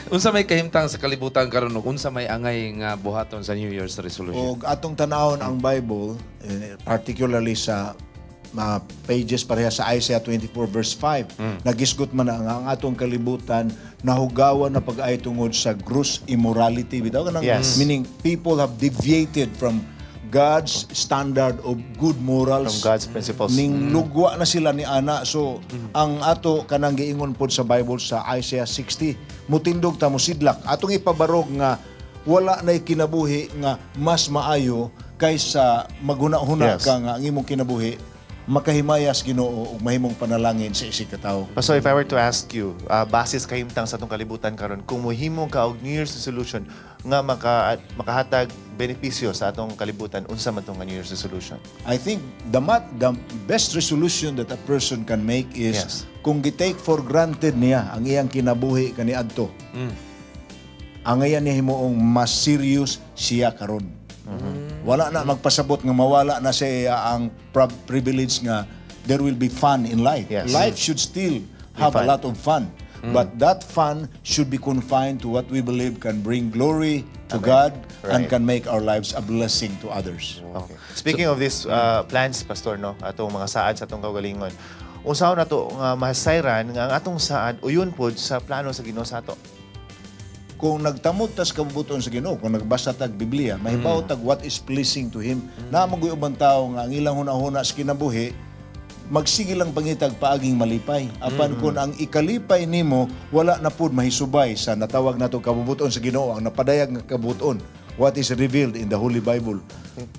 D: unsa may kahimtang sa kalibutan karon ug unsa may angay nga buhaton sa New Year's resolution?
O: Og atong tanawon ang Bible, particularly sa pages pareha sa Isaiah 24 verse 5, nagisgot man ang atong kalibutan nahugawan na pag-ay tungod sa gross immorality. Bitaw kanang meaning people have deviated from God's standard of good morals.
A: From God's principles.
O: Ning lugwa na sila ni ana. So, ang ato kanang giingon pod sa Bible sa Isaiah 60, mutindog ta mo sidlak. Atong ipabarog nga wala na'y kinabuhi nga mas maayo kaysa maghuna-huna ka nga ang imong kinabuhi makahimayas Ginoo ug mahimong panalangin sa isig ka tawo.
A: So if I were to ask you, basis kahimtang sa atong kalibutan karon, kung mohimo ka og New Year's resolution nga makahatag benepisyo sa atong kalibutan, unsa man tong New Year's resolution?
O: I think the best resolution that a person can make is kung gi-take for granted niya ang iyang kinabuhi kaniadto. Ang iyan niya himuong mas serious siya karon. Wala na magpasabot nga mawala na siya ang privilege nga there will be fun in life. Life should still have a lot of fun. But that fun should be confined to what we believe can bring glory to God and can make our lives a blessing to others.
A: Okay. Speaking of these plans, Pastor, no, atong mga saad sa atong kaugalingon, unsaon nato nga mahasayran nga ang atong saad uyon pod sa plano sa Ginoo sa ato?
O: Kung nagtamod tas kabubuton sa Ginoo, kung nagbasa tag Biblia, mahibaw tag what is pleasing to Him. Namagoy ubang tao nga ang ilang hunahuna sa kinabuhi, magsige lang pangitag paaging malipay. Apan kung ang ikalipay nimo wala na pud mahisubay sa natawag nato kabubuton sa Ginoo, ang napadayag nga kabubuton, what is revealed in the Holy Bible.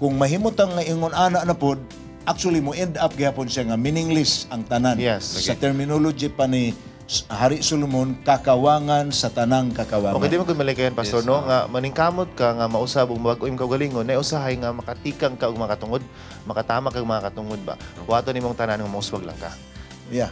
O: Kung mahimot ang ingon ana na pud, actually mo end up gyapon siya nga meaningless ang tanan. Sa terminology pa ni Hari Solomon, kakawangan sa tanang kakawangan.
A: Okay, di mo kung malikayan, Pastor, no? Nga maningkamot ka, nga mausab, mag-uim kaugalingon, na usahay nga makatikang ka o makatungod, makatama ka o makatungod ba? Buhato ni mong tanan nga mauswag lang ka.
O: Yeah.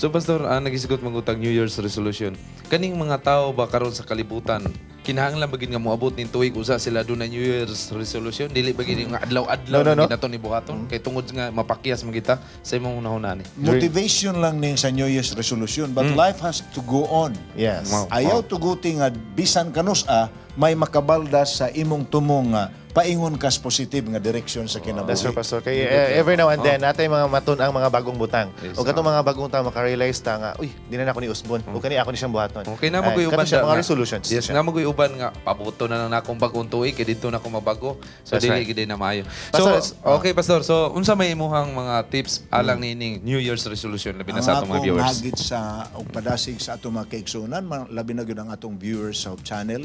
D: So, Pastor, nagisigot mangutang New Year's resolution. Kaning mga tao ba karon sa kalibutan, kinahanglan bagid nga moabot ning tuig usa sila do na New Year's resolution, dili bagid nga adlaw-adlaw no. Nato ni buhaton kay tungod nga mapakyas man kita sa imong hunahuna ni.
O: Motivation lang ning sa New Year's resolution, but life has to go on.
A: Yes.
O: Ayaw tuguti nga bisan kanus-a may makabaldas sa imong tumong paingon kas positive nga direksyon sa kinabuhi.
A: That's right, Pastor. Kay every now and then natay mga matun ang mga bagong butang. O katong mga bagong tao maka-realize ta nga, uy, di na ako ni usbon. O kani ako ni siyang buhaton.
D: Okay na magoy uban
A: siya mga resolutions.
D: Yes, nga magoy uban nga pabuto na lang akong bagong tuig kay didto na ako mabago. So dili gid na maayo. So okay, Pastor. So unsa may imuhang mga tips alang nining New Year's resolution labi na sa atong mga viewers?
O: Ang hagit sa og padasig sa atong mga kaigsunan, labi na gyud ang atong viewers sa channel.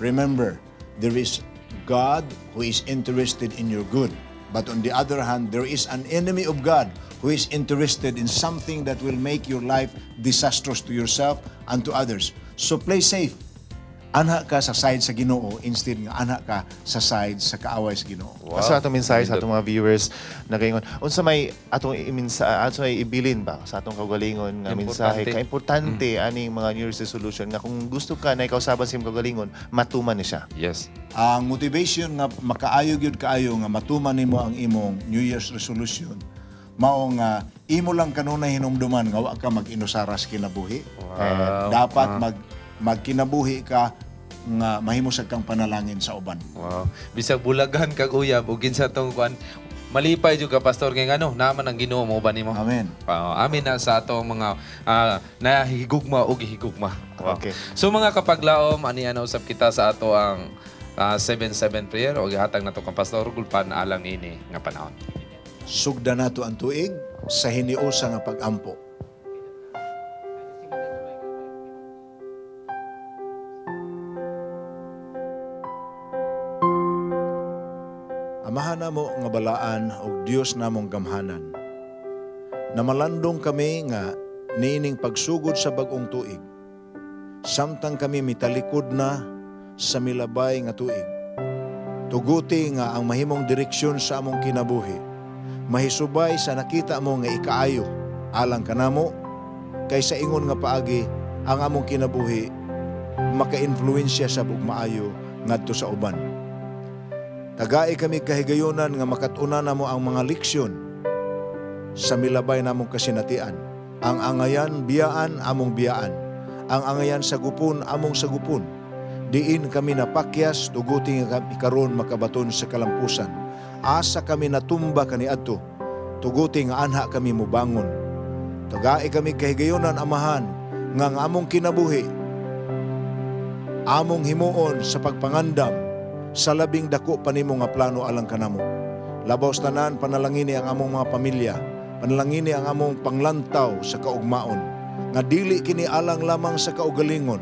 O: Remember, there is God who is interested in your good. But on the other hand, there is an enemy of God who is interested in something that will make your life disastrous to yourself and to others. So play safe. anha ka sa side sa Ginoo instead nga anha ka sa side sa kaaway sa Ginoo.
A: Sa atong mensahe sa atong mga viewers na kaingon, unsa may atong ibilin ba sa atong kaugalingon nga mensahe ka importante aning mga New Year's resolution nga kung gusto ka na ikaw saban sa imong kaugalingon, matuman ni siya.
D: Yes.
O: Ang motivation nga makaayo gyud kaayo nga matuman nimo ang imong New Year's resolution mao nga imo lang kanunay hinumduman nga wa ka mag-inusaras kinabuhi. Dapat magkinabuhi ka nga mahimusag kang panalangin sa uban.
P: Wow. Bisag bulagan kag uyab ug kinsa tong kuan malipay jud ka pastor kay ngano naman ang Ginoo mo ba nimo.
O: Amen.
P: Amen na sa atong mga nahigugma ug higugma.
A: Okay.
P: So mga kapaglaom ani usab kita sa ato ang 7-7 prayer o gihatag nato kang pastor gulpan alang ini nga panahon.
O: Sugda nato ang tuig sa hiniusa nga pag-ampo. Amahan namo nga balaan og Dios namong gamhanan. Namalandong kami nga niining pagsugod sa bag-ong tuig. Samtang kami mitalikod na sa milabay nga tuig. Tuguti nga ang mahimong direksyon sa among kinabuhi. Mahisubay sa nakita mo nga ikaayo alang kanamo kaysa ingon nga paagi ang among kinabuhi maka-influensya sa bugmaayo ngadto sa uban. Tagai kami kahigayonan nga makatuna namo ang mga leksyon sa milabay namong kasinatian. Ang angayan biyaan among biyaan, ang angayan sagupon among sagupon. Diin kami napakyas tuguti nga kami karon makabaton sa kalampusan. Asa kami natumba kaniadto, tuguti nga anha kami mubangon. Tagai kami kahigayonan amahan nga among kinabuhi, among himuon sa pagpangandam sa labing dako pa nimo nga plano alang kanamo. Labaw tanan panalangini ang among mga pamilya, panalangini ang among panglantaw sa kaugmaon, nga dili kini alang lamang sa kaugalingon,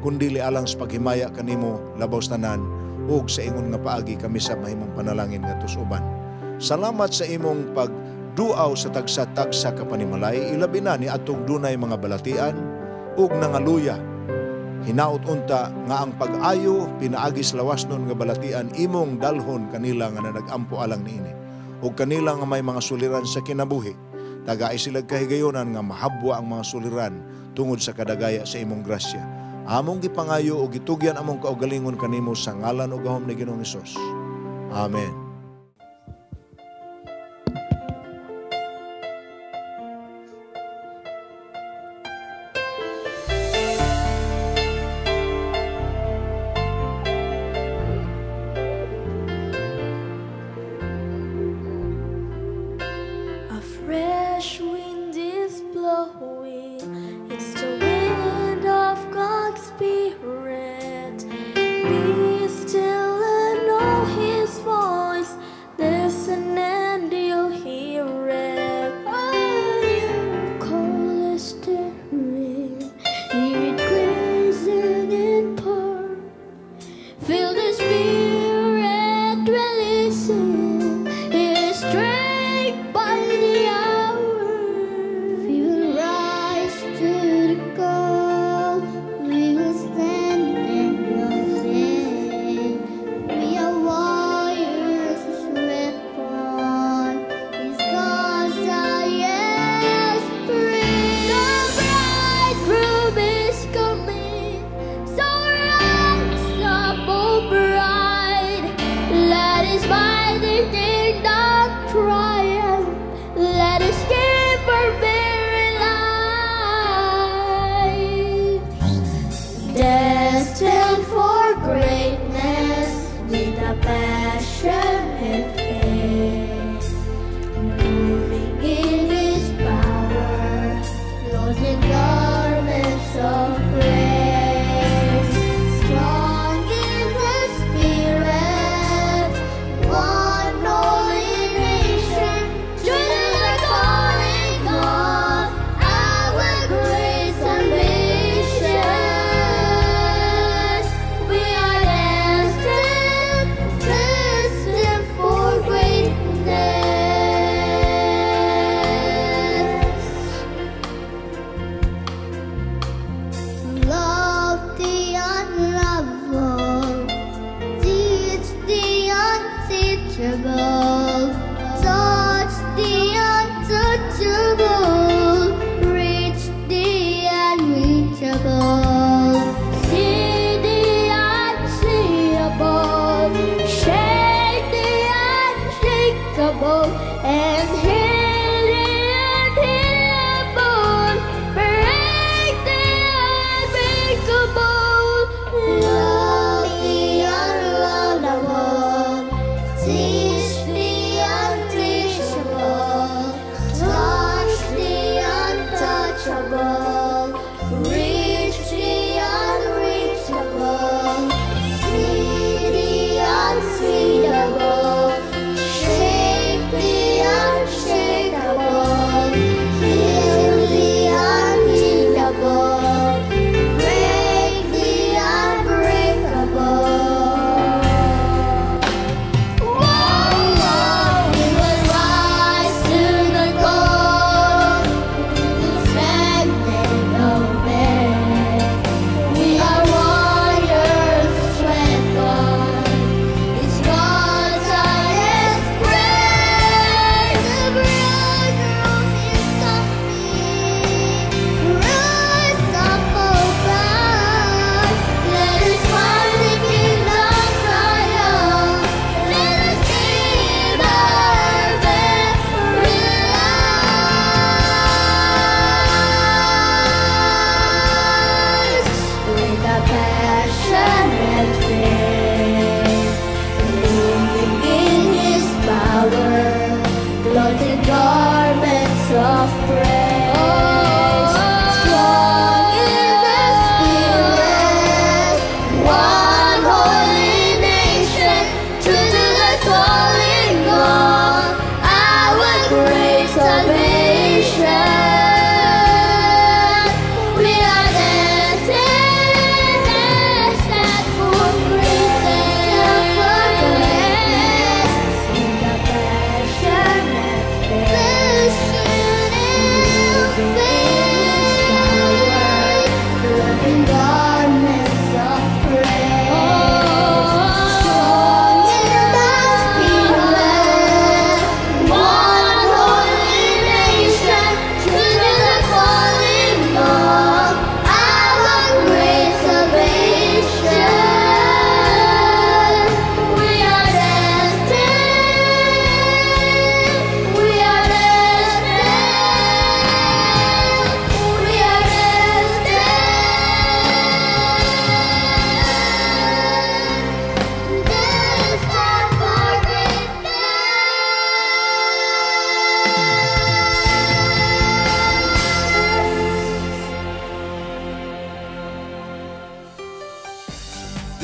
O: kundi alang sa paghimaya kanimo labaw tanan ug sa ingon nga paagi kami sa mahimong panalangin nga tusuban. Salamat sa imong pagduaw sa tagsa-tagsa ka panimalay, ilabi na ni atong dunay mga balatian ug nangaluya. Hinaut unta nga ang pag-ayo pinaagis lawas nun nga balatian imong dalhon kanila nga nag-ampo alang niini. Ug kanila nga may mga suliran sa kinabuhi, tagai sila kahigayonan nga mahabwa ang mga suliran tungod sa kadagaya sa imong grasya. Among gipangayo ug gitugyan among kaugalingon kanimo sa ngalan ug gahom ni Ginoong Hesus. Amen.
F: Be still and know His voice.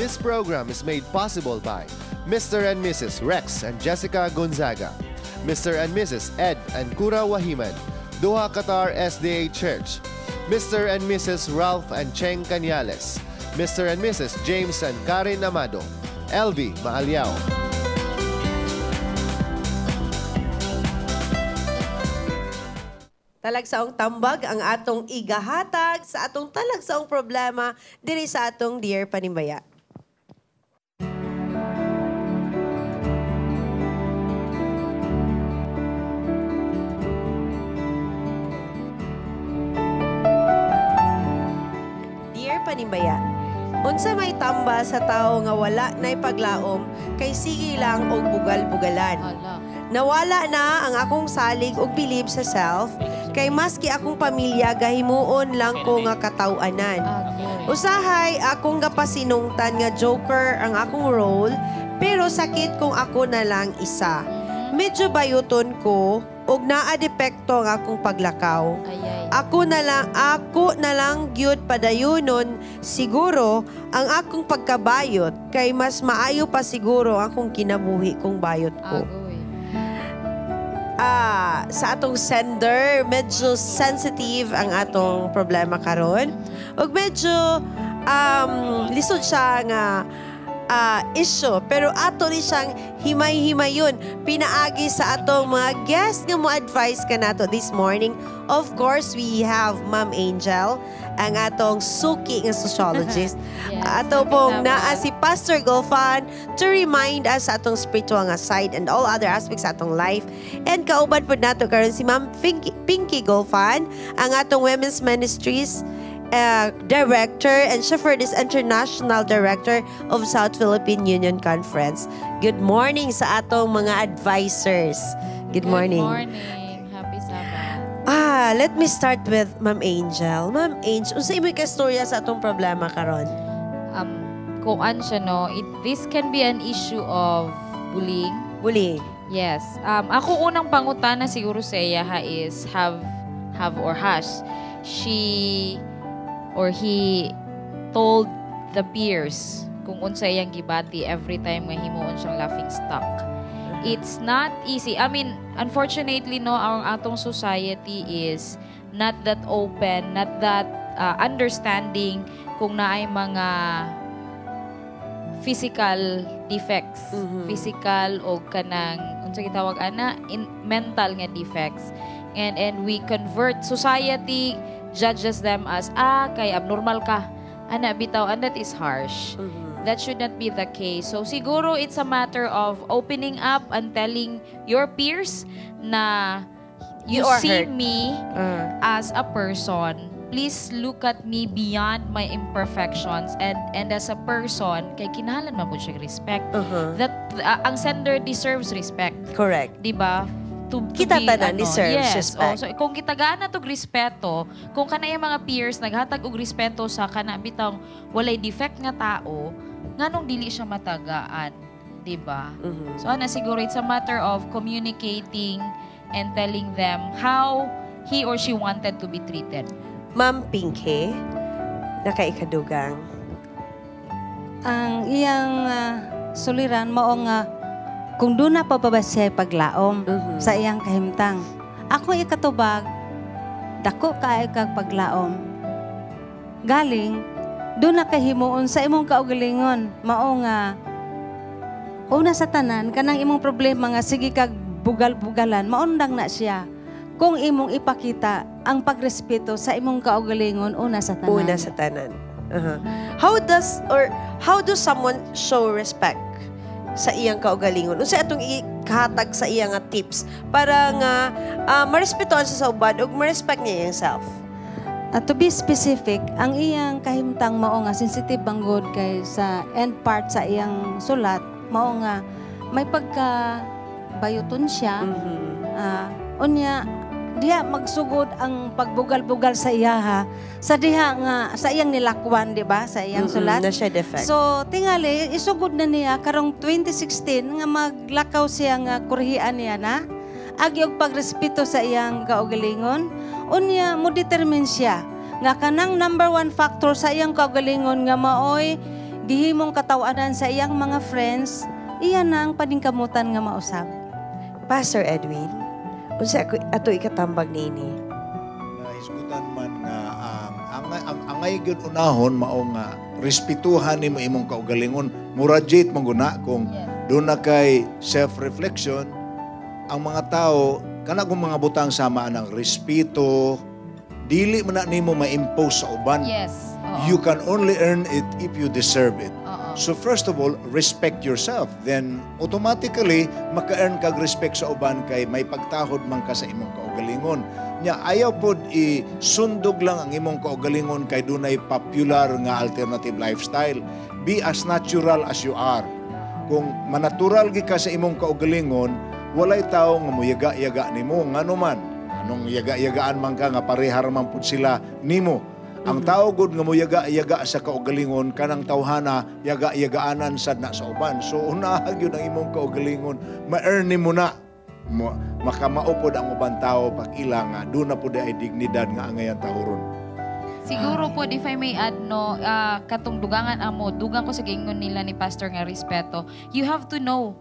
A: This program is made possible by Mr. and Mrs. Rex and Jessica Gonzaga, Mr. and Mrs. Ed and Kura Wahiman, Doha Qatar SDA Church, Mr. and Mrs. Ralph and Cheng Cañales, Mr. and Mrs. James and Karen Amado, LV Maaliao.
C: Talagsaong tambag ang atong igahatag sa atong talagsaong problema diri sa atong Dear Panimbaya. Dear Panimbaya, unsa may tamba sa tao nga wala na ipaglaom kay sige lang og bugal-bugalan. Nawala na ang akong salig og bilib sa self, kay maski akong pamilya gahimuon lang ko nga kataw-anan. Usahay akong gapasinungtan nga joker ang akong role, pero sakit kung ako na lang isa. Medyo bayuton ko og naa depekto ang akong paglakaw. Ako na lang gyud padayunon siguro ang akong pagkabayot, kay mas maayo pa siguro akong kinabuhi kung bayot ko. Sa atong sender, medyo sensitive ang atong problema karon. Ug medyo lisod siya nga issue, pero ato ni siyang himay-himayon pinaagi sa atong mga guests nga mo advice ka nato this morning. Of course, we have Ma'am Angel, ang atong suki nga sociologist. Ato pong naa si Pastor Golfan to remind us sa atong spiritual nga side and all other aspects sa atong life. And kauban po nato karon si Ma'am Pinky Golfan, ang atong Women's Ministries Director, and siya for this International Director of South Philippine Union Conference. Good morning sa atong mga advisors. Good morning.
M: Good morning. Happy Sabbath.
C: Let me start with Ma'am Angel. Ma'am Angel, unsa imo kastorya sa atong problema karon?
M: Kung an siya, no, this can be an issue of bullying.
C: Bullying.
M: Yes. Ako unang pangutana siguro sa iya is have or has she or he told the peers kung unsa iyang gibati every time nga himuon siyang laughing stock. It's not easy. I mean, unfortunately, no, our atong society is not that open, not that understanding kung naay mga physical defects, physical o kanang unsa gitawag ana mental nga defects, and we convert society judges them as kay abnormal ka ana bitaw, and that is harsh. That should not be the case. So siguro it's a matter of opening up and telling your peers na you see me as a person. Please look at me beyond my imperfections, and as a person kay kinahanglan man pud siya respect. That ang sender deserves respect.
C: Correct.
M: Di ba?
C: Kita tanan deserves respect.
M: So kung kitagaan na tog respeto, kung kanay mga peers naghatag og respeto sa kana bitang walay defect nga tao, nganong dili siya matagaan, di ba? So ana siguro it's a matter of communicating and telling them how he or she wanted to be treated.
C: Ma'am Pinky, nakaikadugang.
E: Ang iyang suliran mao nga kung doon na pababasya paglaom sa iyang kahimtang. Ako ikatubag, dako kaay kag paglaom. Galing, doon na kahimuon sa imong kaugalingon. Mao nga, una sa tanan, kanang imong problema nga sige kag bugal-bugalan, maundang na siya. Kung imong ipakita ang pagrespeto sa imong kaugalingon, una sa tanan.
C: Una sa tanan. How does someone show respect sa iyang kaugalingon? Unsa atong ikahatag sa iyang tips para nga marespetohan siya sa uban ug ma-respect niya iyang self?
E: To be specific, ang iyang kahimtang mao nga sensitive banggod kay sa end part sa iyang sulat, mao nga may pagka bayuton siya. Unya diha magsugod ang pagbugal-bugal sa iya sa diha nga sa iyang nilakwan, di ba, sa iyang sulat.
C: Na siya defect.
E: So tingali isugod na niya karong 2016 nga maglakaw siya nga kurhian niya na agi og pagrespeto sa iyang kaugalingon. Unya mo determine siya nga kanang number one factor sa iyang kaugalingon nga maoy gihimong katawanan sa iyang mga friends, iyan ang paningkamutan nga mausab.
G: Pastor Edwin, unsa ato ikatambag niini?
O: Nahisgutan man nga ang angay gyud unahon mao nga respetuhan nimo imong kaugalingon. Murajit mangguna kung doon na kay self-reflection, ang mga tao kana kung mga butang sama ng respeto, dili man na nimo ma-impose sa uban.
B: Yes.
O: You can only earn it if you deserve it. So first of all, respect yourself. Then automatically maka-earn kag respect sa uban kay may pagtahod man ka sa imong kaugalingon. Nya ayaw pod isundog lang ang imong kaugalingon kay dunay popular nga alternative lifestyle. Be as natural as you are. Kung manatural gi ka sa imong kaugalingon, walay tao nga moyaga-yaga nimo ngano man. Anong yaga-yagaan man ka nga parehar man pud sila nimo. Ang tao gud nga moyaga-yaga sa kaugalingon kanang tawhana yaga-yagaanan sad na sa uban. So unaha gyud ang imong kaugalingon, ma-earn nimo na. Makamaupod ang uban tao pag ila nga do na pud ay dignidad nga angayan tahuron.
M: Siguro po, if I may add, no, katong dugangan amo, dugang ko sa gingon nila ni Pastor nga respeto, you have to know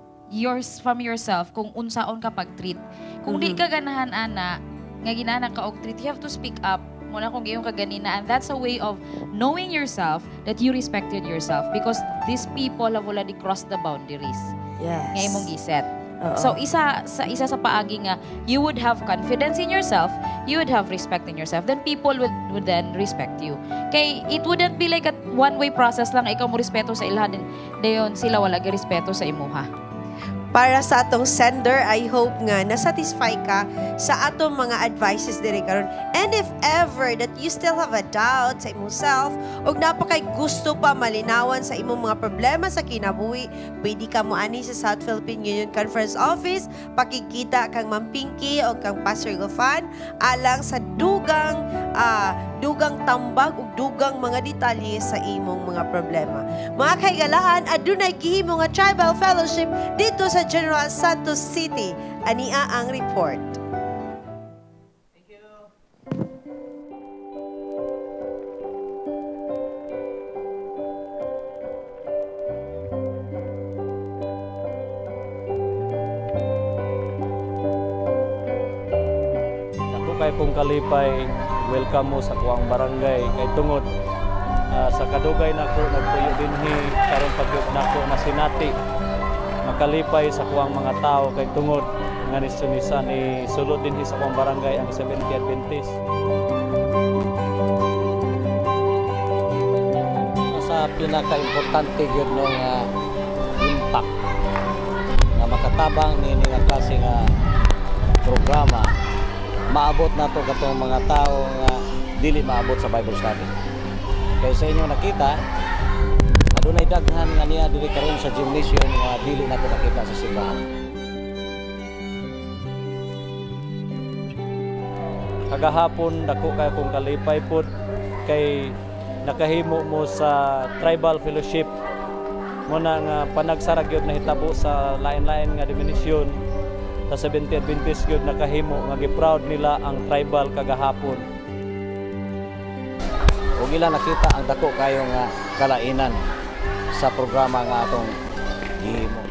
M: from yourself kung unsaon ka pag-treat. Kung di ka ganahan ana, nga ginana ka og treat, you have to speak up. Muna kung iyong kaganina, and that's a way of knowing yourself that you respected yourself because these people have already crossed the boundaries.
G: Yes.
M: Nga imong giset. So isa sa paagi nga you would have confidence in yourself, you would have respect in yourself, then people would then respect you. Kay it wouldn't be like a one-way process lang, ikaw mo respeto sa ilahan, dayon sila wala gi respeto sa imuha.
C: Para sa atong sender, I hope nga na-satisfy ka sa atong mga advices diri karon. And if ever that you still have a doubt sa imong self o napakay gusto pa malinawan sa imong mga problema sa kinabuhi, pwede ka mo ani sa South Philippine Union Conference Office, pakikita kang Ma'am Pinky o kang Pastor Gofan alang sa dugang tambag ug dugang mga detalye sa imong mga problema. Mga kaigalaan, adunay gihimo nga tribal fellowship dito sa General Santos City. Ania ang report.
I: Ako kay kung kalipay, welcome mo sa kuang barangay kay tungod sa kadugay nako nagpuyo dinhi karon pagyud nako na sinati makalipay sa kuang mga tao kay tungod nga nisunisan ni sulod dinhi sa kuang barangay ang Seventh Day Adventist.
J: Sa pinaka-importante gyud no nga impact nga makatabang nini nga klase nga programa maabot na to katong mga tao nga dili maabot sa Bible study. Kay sa inyo nakita, adunay daghan nga niya dili karon sa gymnasium nga dili na to nakita sa simbahan.
I: Kagahapon dako kay kung kalipay pud kay nakahimo mo sa tribal fellowship mo na nga panagsarag gyud nahitabo sa lain-lain nga denominasyon sa Seventh Day Adventist gyud nakahimo nga gi-proud nila ang tribal kagahapon.
J: Ug ila nakita ang dako kayo nga kalainan sa programa nga atong gihimo.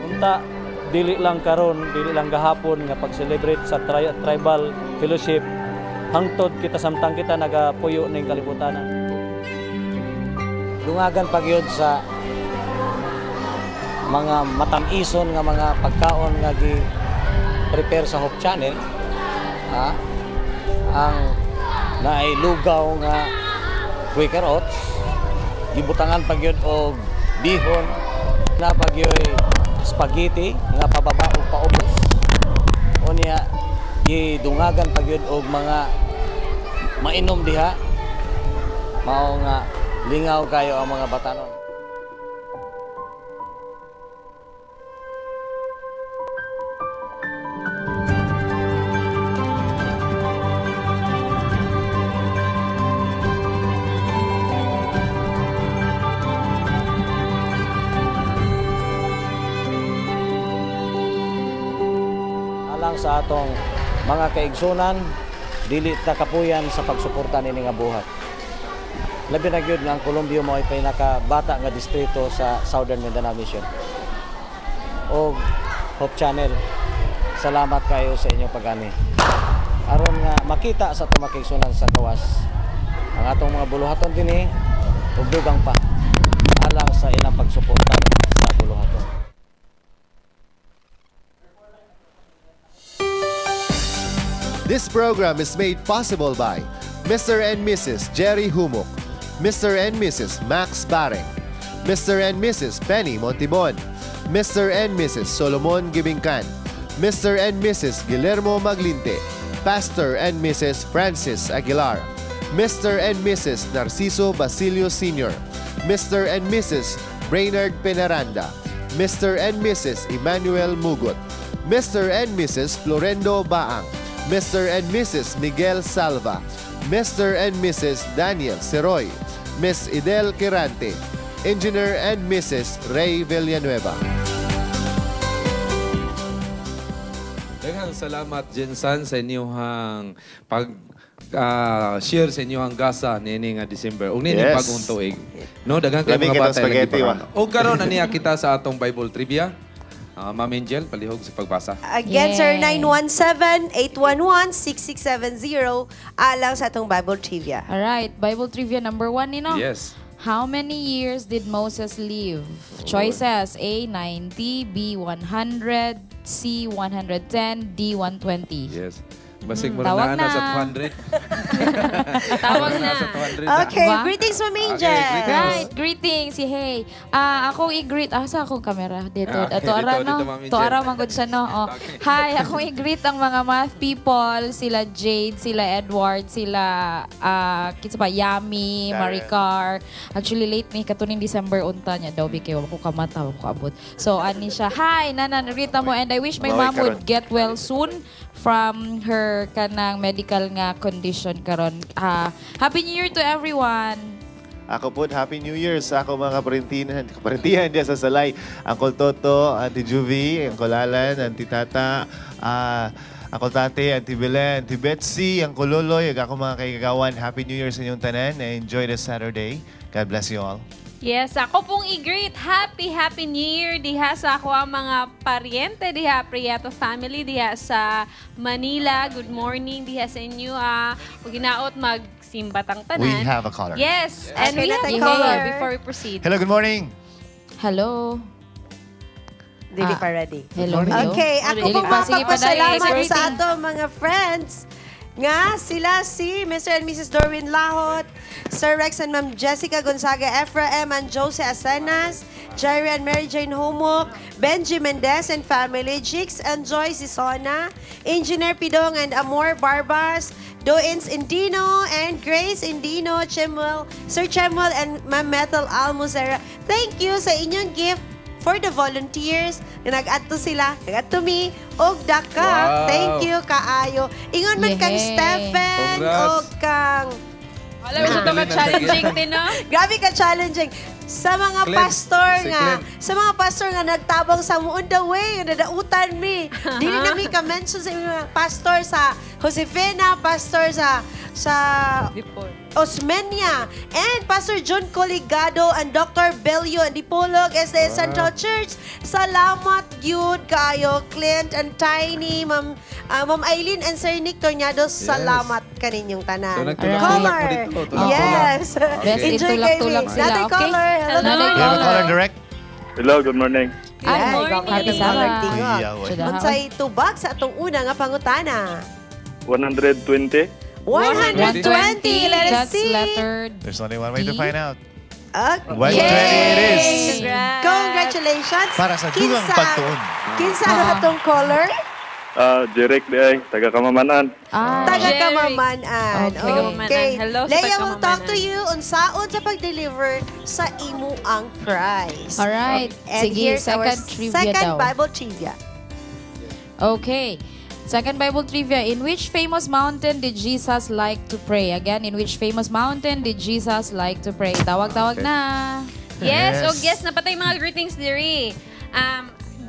I: Unta dili lang karon, dili lang gahapon nga pag-celebrate sa tribal fellowship, hangtod kita samtang kita nagapuyo ning kalibutanan.
J: Dungagan pagyud sa mga matam-ison nga mga pagkaon nga gi-prepare sa Hope Channel, ang naailugaw nga Quaker Oats, gibutangan pagyud og bihon, na pagyoy spaghetti nga pababa og paubos, o niya gidungagan pagyud og mga mainom diha, mao nga lingaw kayo ang mga batanon. Sa atong mga kaigsunan, dili ta kapuyan sa pagsuporta nini nga buhat. Labi na gyud nga ang Columbio mo ay pinakabata nga distrito sa Southern Mindanao Mission. O Hope Channel, salamat kayo sa inyong pag-ani. Aron nga makita sa tumakigsunan sa kawas ang atong mga buluhaton dinhi ug dugang pa alang sa ilang pagsuporta sa buluhaton.
A: This program is made possible by Mr. and Mrs. Jerry Humok, Mr. and Mrs. Max Bareng, Mr. and Mrs. Penny Montibon, Mr. and Mrs. Solomon Gibingkan, Mr. and Mrs. Guillermo Maglinte, Pastor and Mrs. Francis Aguilar, Mr. and Mrs. Narciso Basilio Sr., Mr. and Mrs. Brainerd Penaranda, Mr. and Mrs. Emmanuel Mugot, Mr. and Mrs. Florendo Baang, Mr. and Mrs. Miguel Salva, Mr. and Mrs. Daniel Seroy, Miss Idel Quirante, Engineer and Mrs. Ray Villanueva.
D: Daghang salamat Jensan sa inyong share sa inyong gasa nini nga December. Ug nini bagong tuig. No, daghang kay mga bata lagi. O karon aniya kita sa atong Bible trivia. Ma'am Angel, palihog sa pagbasa.
C: Again, sir, 917-811-6670 alang sa atong Bible trivia.
M: Alright, Bible trivia number 1, Nino.
D: Yes.
M: How many years did Moses live? Choices: A, 90, B, 100, C, 110, D, 120.
D: Yes. Basig mo
M: Tawag
D: na
M: na.
D: sa 200.
M: Tawag na.
C: Okay,
M: Diba?
C: greetings from Angel.
M: Okay, right, greetings. Hey, akong i-greet. Sa akong camera dito.
D: Okay,
M: Tuara,
D: dito,
M: no?
D: Ma'am Angel.
M: Tuara, manggod siya, no? Oh. Hi, akong i-greet ang mga math people. Sila Jade, sila Edward, sila kitsa pa, Yami, Maricar. Actually, late me, katuning December unta niya. Daw, bikaw, ako kamata, ako abot. So, ani siya, hi, Nana, narita mo, and I wish my mom would get well soon from her kanang medical nga condition karon. Happy New Year to everyone.
A: Ako po, Happy New Year sa ako mga kaparintihan diya sa Salay. Uncle Toto, Auntie Juvie, Uncle Alan, Auntie Tata, Uncle Tate, Auntie Belen, Auntie Betsy, Uncle Loloy, ako mga kaigagawan. Happy New Year sa inyong tanan. Enjoy the Saturday. God bless you all.
B: Yes, ako pong i-greet. Happy New Year diha sa ako ang mga pariente diha, Prieto family diha sa Manila. Good morning diha sa inyo. Ginaot magsimbatang tanan.
A: We have a caller.
B: Yes, and we have a caller before we proceed.
A: Hello, good morning.
M: Hello.
C: Dili pa ready.
M: Hello.
C: Okay, ako
M: Dili
C: po
M: pa. Sige pa,
C: mapapasalamat
M: dali.
C: sa ato mga friends nga sila si Mr. and Mrs. Dorwin Lahot, Sir Rex and Ma'am Jessica Gonzaga Ephraim and Jose Asenas, Jerry and Mary Jane Homok, Benji Mendez and family, Jix and Joy Sisona, Engineer Pidong and Amor Barbas, Doins Indino and Grace Indino, Sir Chemuel and Ma'am Methel Almuzera. Thank you sa inyong gift for the volunteers na nag-adto sila, nag-adto mi, og daka.
D: Wow.
C: Thank you, kaayo. Ingon man kang Stephen, og kang...
B: Wala mo ito ka-challenging din, no?
C: Grabe ka-challenging. Sa mga pastor nga nagtabang sa mo on the way, nadautan mi. Dili na mi ka-mention sa mga pastor sa Josefina, pastor sa Osmeña, and Pastor John Coligado and Dr. Belio and Dipolog SDS Central Church. Salamat gyud kayo, Clint and Tiny, Ma'am Aileen and Sir Nick Tornado. Salamat kaninyong tanan.
D: So, nagtulak-tulak mo dito.
C: Yes.
M: Okay.
C: Enjoy kayo.
M: Tulak-tulak sila,
C: Natin
M: okay?
C: caller. Hello.
A: We have a caller direct.
H: Hello, good morning.
C: Good morning.
M: Happy Sabbath.
C: Unsay tubag sa atong una nga pangutana?
H: 120.
C: 120. Let's see.
A: There's only one way to find out.
C: Okay.
A: 120 it is.
C: Congratulations.
A: Para sa dugang pagtuon.
C: Kinsa na atong caller?
H: Direct di ay, taga Kamamanaan.
C: Taga Kamamanaan. Okay.
B: Hello,
C: Leia will talk to you unsaon sa pag-deliver sa imo ang prize.
M: Alright.
C: And
M: Sige,
C: here's our
M: second trivia
C: second
M: daw.
C: Bible trivia.
M: Okay. Second Bible trivia. In which famous mountain did Jesus like to pray? Again, in which famous mountain did Jesus like to pray? Tawag-tawag na.
B: Yes, o yes, napatay mga greetings diri.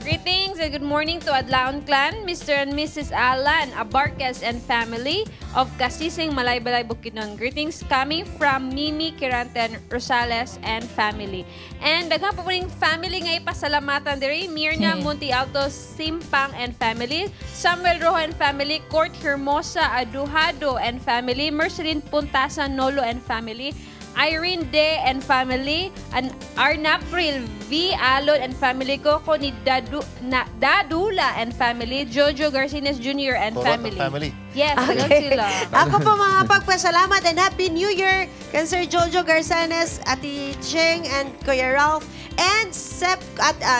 B: Greetings and good morning to Adlaon Clan, Mr. and Mrs. Alan Abarquez and family of Kasising Malaybalay, Bukidnon. Greetings coming from Mimi Kiranten Rosales and family. And daghang po ring family nga ipasalamatan diri Mirna Monte Alto Simpang and family, Samuel Rojo and family, Court Hermosa Aduhado and family, Merceline Puntasan Nolo and family, Irene De and family, and Arnapril V. Alon and family, Coco ni Dadula and family, Jojo Garcines Jr. and family. Yes,
C: okay.
B: sila.
C: Ako po mga pagpasalamat and Happy New Year kan Sir Jojo Garzanes, Ati Cheng and Kuya Ralph, and Septi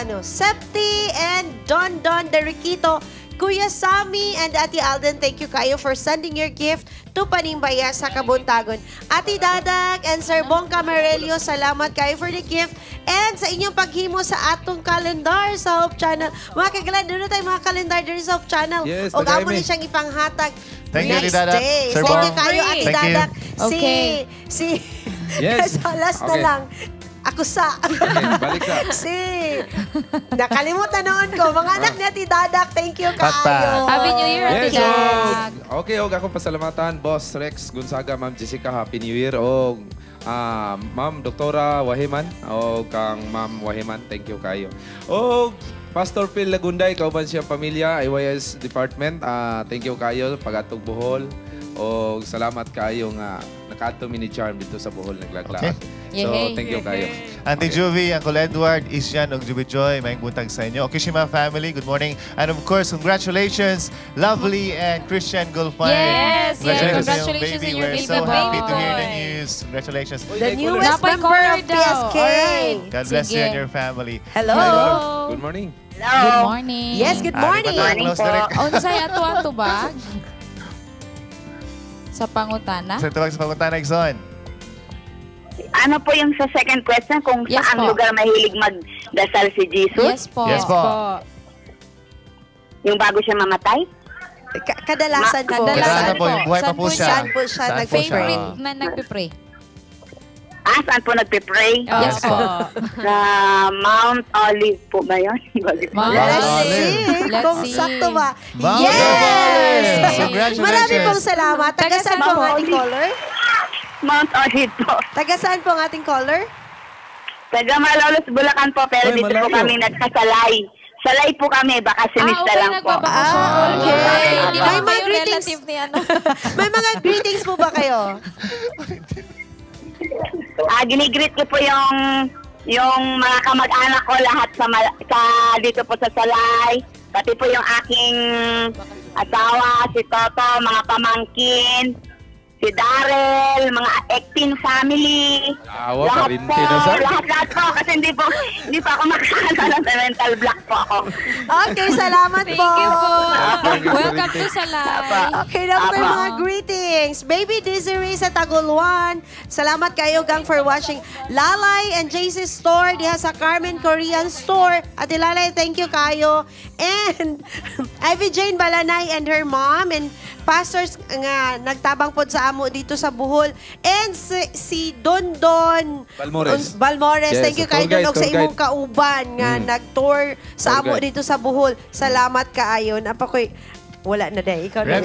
C: and Don Deriquito, Kuya Sammy and Ati Alden, thank you kayo for sending your gift to Panimbaya sa Kabuntagon. Ati Dadak and Sir Bong Camarelio, salamat kayo for the gift and sa inyong paghimo sa atong kalendar sa Hope Channel. Mga kagalan, doon na tayo mga kalendar diri sa Hope Channel.
A: Yes,
C: o amo ni siyang ipanghatag
A: thank you,
C: next
A: Ati Dadak.
C: day.
A: Sir
C: Thank
A: Bong.
C: you kayo, Ati Dadak.
B: Okay.
A: Yes.
C: Last na
D: Okay.
C: lang. Ako sa.
D: Balik sa.
C: Nakalimutan noon ko. Mga anak ni Ati Dadak, thank you kayo.
B: Happy New Year, Ati
D: Yes,
B: Dadak.
D: okay, akong pasalamatan, Boss Rex Gonzaga, Ma'am Jessica, Happy New Year. O Ma'am Doktora Wahiman, o kang Ma'am Wahiman, thank you kayo. O Pastor Phil Lagunday, kauban siyang pamilya, IYS Department, thank you kayo, pag-atog Bohol. O salamat kayo nga nakato mini charm dito sa Bohol naglaglaat. So, thank you kayo.
A: Auntie Juvie, Uncle Edward, Isyan, og Juvie Joy, maayong buntag sa inyo. Okishima family, good morning. And of course, congratulations, Lovely and Christian Gulfine.
B: Yes,
A: congratulations
B: yes,
A: on your baby.
B: on your
A: We're
B: baby
A: so happy to
B: boy.
A: hear the news. Congratulations.
C: The newest member of PSK.
A: God bless you and your family.
C: Hello.
D: Good morning.
M: Good morning.
C: Yes, good morning.
M: Unsay ato ang tubag? Sa pangutana?
A: Sa tubag sa pangutana, Exxon.
K: Ano po yung sa second question kung saan lugar mahilig magdasal si Jesus?
M: Yes po.
A: Yes po.
K: Yung bago siya mamatay?
C: Kadalasan po.
A: Kadalasan po. Yung buhay pa po siya.
C: Saan po siya
M: Favorite na nagpipray?
K: Saan po nagpipray?
M: Yes po.
K: Sa Mount Olive po ba yun?
C: Kung sakto ba?
A: Mount
C: Yes!
A: Congratulations.
C: Marami pong salamat. Taga saan po ang ating caller?
K: Mount Olive po.
C: Taga saan po ang ating caller?
K: Taga Malolos, Bulacan po, pero dito po kami nagkasalay. Salay po kami, bakasyonista lang po.
C: Okay. May mga greetings. May mga greetings po ba kayo?
K: Ginigreet ko po yung mga kamag-anak ko lahat sa dito po sa Salay. Pati po yung aking asawa, si Toto, mga pamangkin, si Darrell, mga Ektin family.
D: Lahat po,
K: lahat po. Kasi hindi po ako makakasala sa mental block po ako.
C: Okay, salamat po.
B: Thank you po. Welcome to Salay.
C: Okay, na po yung mga greetings. Baby Desiree sa Taguluan. Salamat kayo, gang, for watching. Lalay and JC Store, diha sa Carmen Korean Store. At Lalay, thank you kayo. And Ivy Jane Balanay and her mom and pastors nga nagtabang po sa amo dito sa Bohol. And si Don Balmores.
D: Yes,
C: Thank you kayo doon sa imong kauban nga nag-tour sa amo dito sa Bohol. Salamat kaayo. Napakoy wala na day. Ikaw na.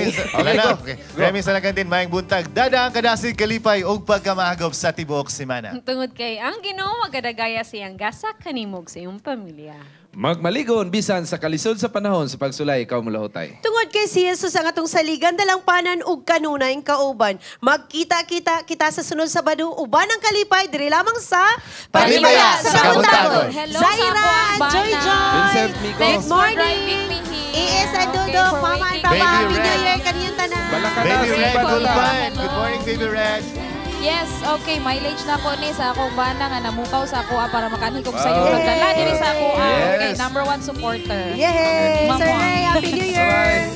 A: Remy Salakan din, maayong buntag. Dadaang kadasig kalipay og pagkamahagop sa tibuok semana.
B: Tungod kay ang Ginoo magadagaya siyang gasa kanimog sa iyong pamilya.
D: Magmaligon bisan sa kalisod sa panahon sa pagsulay ikaw mulahutay.
C: Tungod kay si Jesus ang atong saligan dalang panan ug kanunay kauban. Magkita-kita kita sa sunod Sabado uban ang kalipay diri lamang sa
A: Panimaya sa Kabuntagon.
B: Hello
C: Zaira, Joy Joy.
D: Vincent Miko.
C: Good morning. Iis and Dudok, Mama and Papa. Happy New Year kaniyong tanan.
A: Baby Red Gulfine. Good morning, Baby Red.
M: Yes, okay. Mileage na ko ni sa akong bana nga namukaw sa ako para makanhikog sa iyo. Nagdala diri sa ako. Okay, #1 supporter.
C: Yay! Sir Ray, Happy New Year!